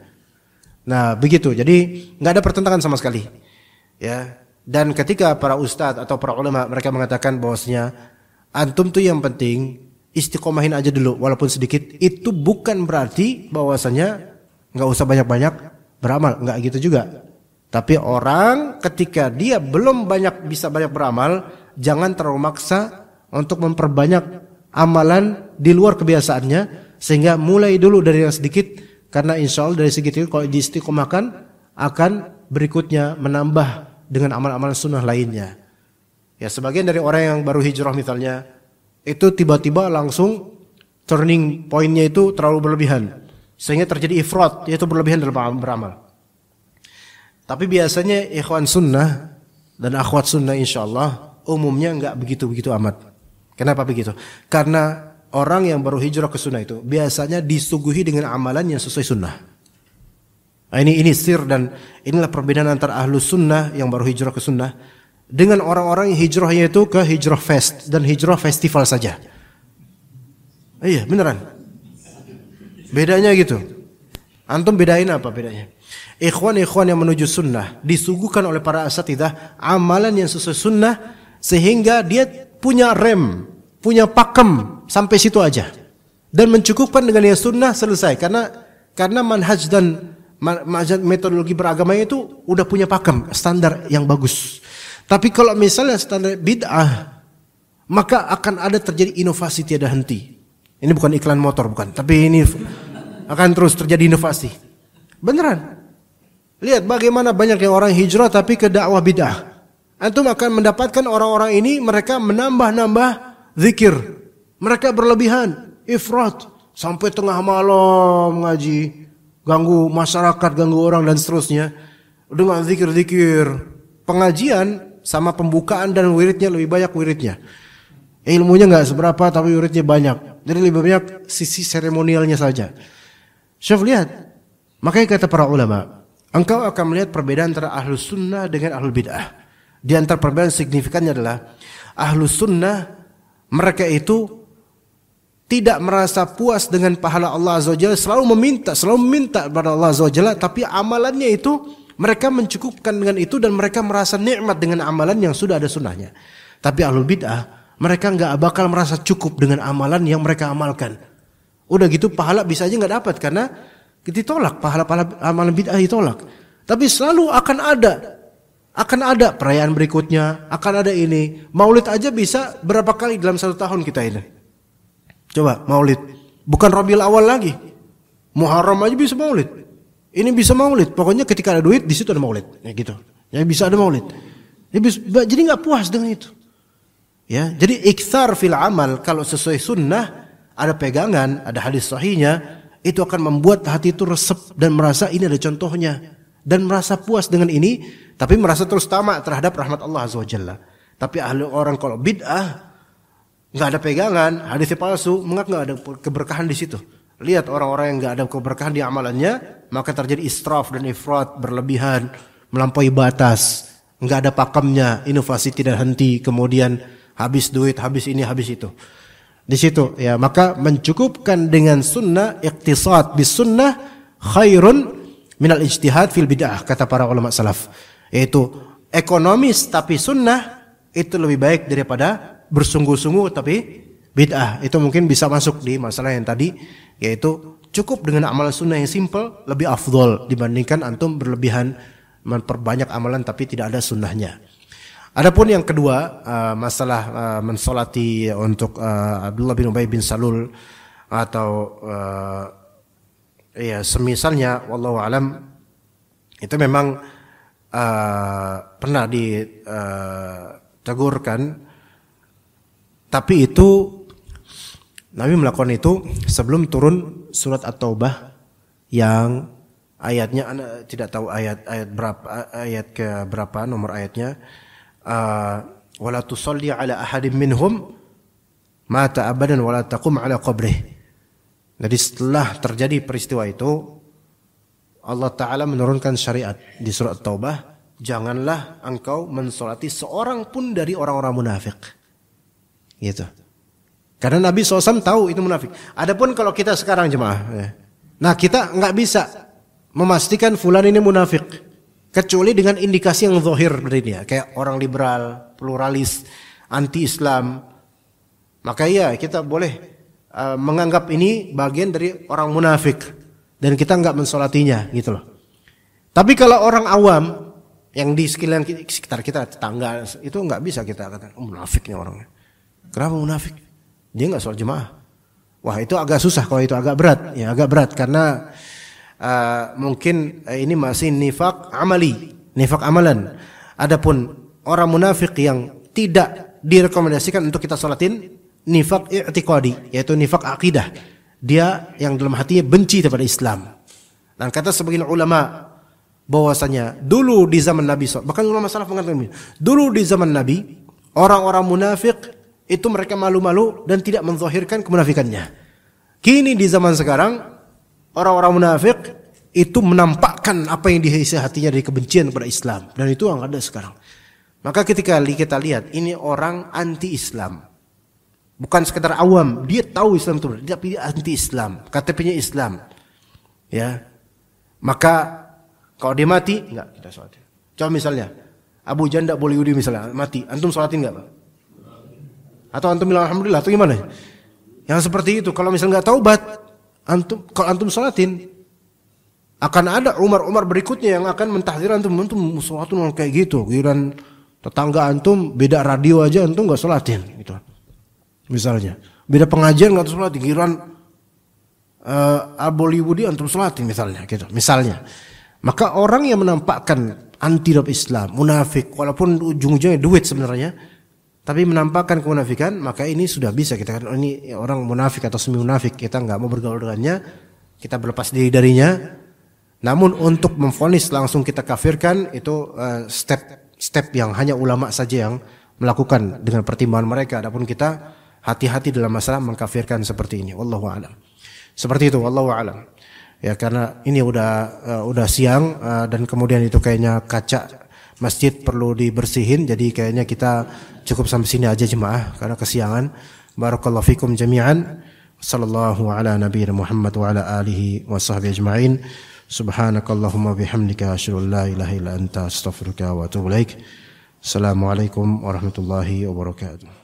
Nah begitu, jadi enggak ada pertentangan sama sekali. Ya. Dan ketika para ustadz atau para ulama mereka mengatakan bahwasanya antum tuh yang penting istiqomahin aja dulu walaupun sedikit, itu bukan berarti bahwasanya nggak usah banyak-banyak beramal, nggak gitu juga. Tapi orang ketika dia belum bisa banyak beramal, jangan terlalu maksa untuk memperbanyak amalan di luar kebiasaannya, sehingga mulai dulu dari yang sedikit, karena insya Allah dari sedikit itu kalau diistiqomahkan akan berikutnya menambah dengan amal-amal sunnah lainnya. Ya, sebagian dari orang yang baru hijrah misalnya, itu tiba-tiba langsung turning point-nya itu terlalu berlebihan, sehingga terjadi ifrat, yaitu berlebihan dalam beramal. Tapi biasanya ikhwan sunnah dan akhwat sunnah insyaallah umumnya enggak begitu-begitu amat. Kenapa begitu? Karena orang yang baru hijrah ke sunnah itu biasanya disuguhi dengan amalan yang sesuai sunnah. Ini sir, dan inilah perbedaan antara ahlus sunnah yang baru hijrah ke sunnah dengan orang-orang yang hijrahnya itu ke hijrah fest dan hijrah festival saja. Iya beneran. Bedanya gitu. Antum bedain apa bedanya? Ikhwan-ikhwan yang menuju sunnah disuguhkan oleh para asatidzah amalan yang sesuai sunnah, sehingga dia punya rem, punya pakem sampai situ aja, dan mencukupkan dengan yang sunnah selesai. Karena manhaj dan metodologi beragamanya itu udah punya pakem, standar yang bagus. Tapi kalau misalnya standar bid'ah, maka akan ada terjadi inovasi tiada henti. Ini bukan iklan motor, bukan, tapi ini akan terus terjadi inovasi. Beneran. Lihat bagaimana banyak yang orang hijrah tapi ke dakwah bid'ah. Antum akan mendapatkan orang-orang ini mereka menambah-nambah zikir. Mereka berlebihan, ifrat, sampai tengah malam ngaji, ganggu masyarakat, ganggu orang dan seterusnya. Dengan zikir-zikir, pengajian sama pembukaan dan wiridnya lebih banyak wiridnya. Ilmunya nggak seberapa tapi wiridnya banyak. Jadi lebih banyak sisi seremonialnya saja. Syaf, lihat. Makanya kata para ulama, engkau akan melihat perbedaan antara ahlus sunnah dengan ahlul bid'ah. Di antara perbedaan signifikannya adalah ahlus sunnah mereka itu tidak merasa puas dengan pahala Allah Azza wa Jalla, selalu meminta kepada Allah Azza wa Jalla, tapi amalannya itu Mereka mencukupkan dengan itu dan mereka merasa nikmat dengan amalan yang sudah ada sunnahnya. Tapi ahlul bid'ah, mereka nggak bakal merasa cukup dengan amalan yang mereka amalkan. Udah gitu pahala bisa aja nggak dapat karena ditolak, pahala amalan bid'ah ditolak. Tapi selalu akan ada perayaan berikutnya, akan ada ini. Maulid aja bisa berapa kali dalam 1 tahun kita ini. Coba maulid, bukan Rabiul Awal lagi. Muharram aja bisa maulid. Ini bisa maulid, pokoknya ketika ada duit di situ ada maulid, ya gitu. Ya bisa ada maulid. Jadi nggak puas dengan itu. Ya, jadi iktsar fil amal kalau sesuai sunnah, ada pegangan, ada hadis sahihnya, itu akan membuat hati itu resep dan merasa ini ada contohnya dan merasa puas dengan ini, tapi merasa terus tamak terhadap rahmat Allah Azza wa Jalla. Tapi ahli orang kalau bid'ah nggak ada pegangan, hadisnya palsu, nggak ada keberkahan di situ. Lihat orang-orang yang nggak ada keberkahan di amalannya, maka terjadi israf dan ifrat, berlebihan, melampaui batas, nggak ada pakemnya, inovasi tidak henti, kemudian habis duit, habis ini, habis itu. Di situ ya, maka mencukupkan dengan sunnah, iqtisad bis sunnah khairun minal ijtihad fil bid'ah, kata para ulama salaf. Yaitu ekonomis tapi sunnah itu lebih baik daripada bersungguh-sungguh tapi bid'ah. Itu mungkin bisa masuk di masalah yang tadi, yaitu cukup dengan amalan sunnah yang simple lebih afdol dibandingkan antum berlebihan memperbanyak amalan tapi tidak ada sunnahnya. Adapun yang kedua, masalah mensolati untuk Abdullah bin Ubay bin Salul atau ya semisalnya, wallahu alam, itu memang pernah ditegurkan, tapi itu Nabi melakukan itu sebelum turun surat At-Taubah yang ayatnya tidak tahu ayat ke berapa nomor ayatnya, wala tusalli ala ahadin minhum mata abadan wala taqum ala qabrih. Jadi setelah terjadi peristiwa itu, Allah Ta'ala menurunkan syariat di surat At-Taubah, janganlah engkau mensolati seorang pun dari orang-orang munafik. Gitu. Karena Nabi SAW tahu itu munafik. Adapun kalau kita sekarang jemaah, nah kita nggak bisa memastikan fulan ini munafik kecuali dengan indikasi yang zahir dari dia, kayak orang liberal, pluralis, anti-Islam. Maka ya kita boleh menganggap ini bagian dari orang munafik dan kita nggak mensolatinya, gitu loh. Tapi kalau orang awam yang di sekitar kita, tetangga, itu nggak bisa kita katakan munafik nih orangnya. Kenapa munafik? Dia nggak sholat jemaah. Wah, itu agak susah kalau itu agak berat. Ya, agak berat karena mungkin ini masih nifak amali, nifak amalan. Adapun orang munafik yang tidak direkomendasikan untuk kita sholatin, nifak i'tiqadi, yaitu nifak akidah. Dia yang dalam hatinya benci kepada Islam. Dan kata sebagian ulama bahwasanya dulu di zaman Nabi, bahkan ulama salaf mengatakan dulu di zaman Nabi, orang-orang munafik itu mereka malu-malu dan tidak menzahirkan kemunafikannya. Kini di zaman sekarang, orang-orang munafik itu menampakkan apa yang diisi hatinya dari kebencian kepada Islam, dan itu yang ada sekarang. Maka ketika kita lihat ini orang anti-Islam, bukan sekedar awam, dia tahu Islam itu, tapi dia anti-Islam, KTP-nya Islam, ya. Maka kalau dia mati, enggak kita sholatin. Coba misalnya Abu Janda Bollywoodi misalnya mati, antum sholatin enggak, Pak? Atau antum bilang alhamdulillah atau gimana? Yang seperti itu, kalau misalnya nggak taubat, kalau antum sholatin, akan ada Umar berikutnya yang akan mentahdir antum sholatin kayak gitu. Giliran tetangga antum beda radio aja antum nggak sholatin, gitu. Misalnya beda pengajian nggak sholatin, giliran Bollywoodi antum sholatin misalnya, gitu. Misalnya, maka orang yang menampakkan anti Islam, munafik, walaupun ujung-ujungnya duit sebenarnya, tapi menampakkan kemunafikan, maka ini sudah bisa kita katakan ini orang munafik atau semi munafik. Kita nggak mau bergaul dengannya, kita berlepas diri darinya. Namun untuk memvonis langsung kita kafirkan itu step yang hanya ulama saja yang melakukan dengan pertimbangan mereka. Adapun kita hati-hati dalam masalah mengkafirkan seperti ini. Wallahu a'lam. Seperti itu, wallahu a'lam. Ya, karena ini udah siang dan kemudian itu kayaknya kaca masjid perlu dibersihin, jadi kayaknya kita cukup sampai sini aja jemaah karena kesiangan. Barakallahu fikum jami'an. Sallallahu ala nabiyina Muhammad wa ala alihi wa sahbihi ajma'in. Subhanakallahumma bihamdika asyhadu an la ilaha illa anta astaghfiruka wa atubu ilaik. Assalamualaikum warahmatullahi wabarakatuh.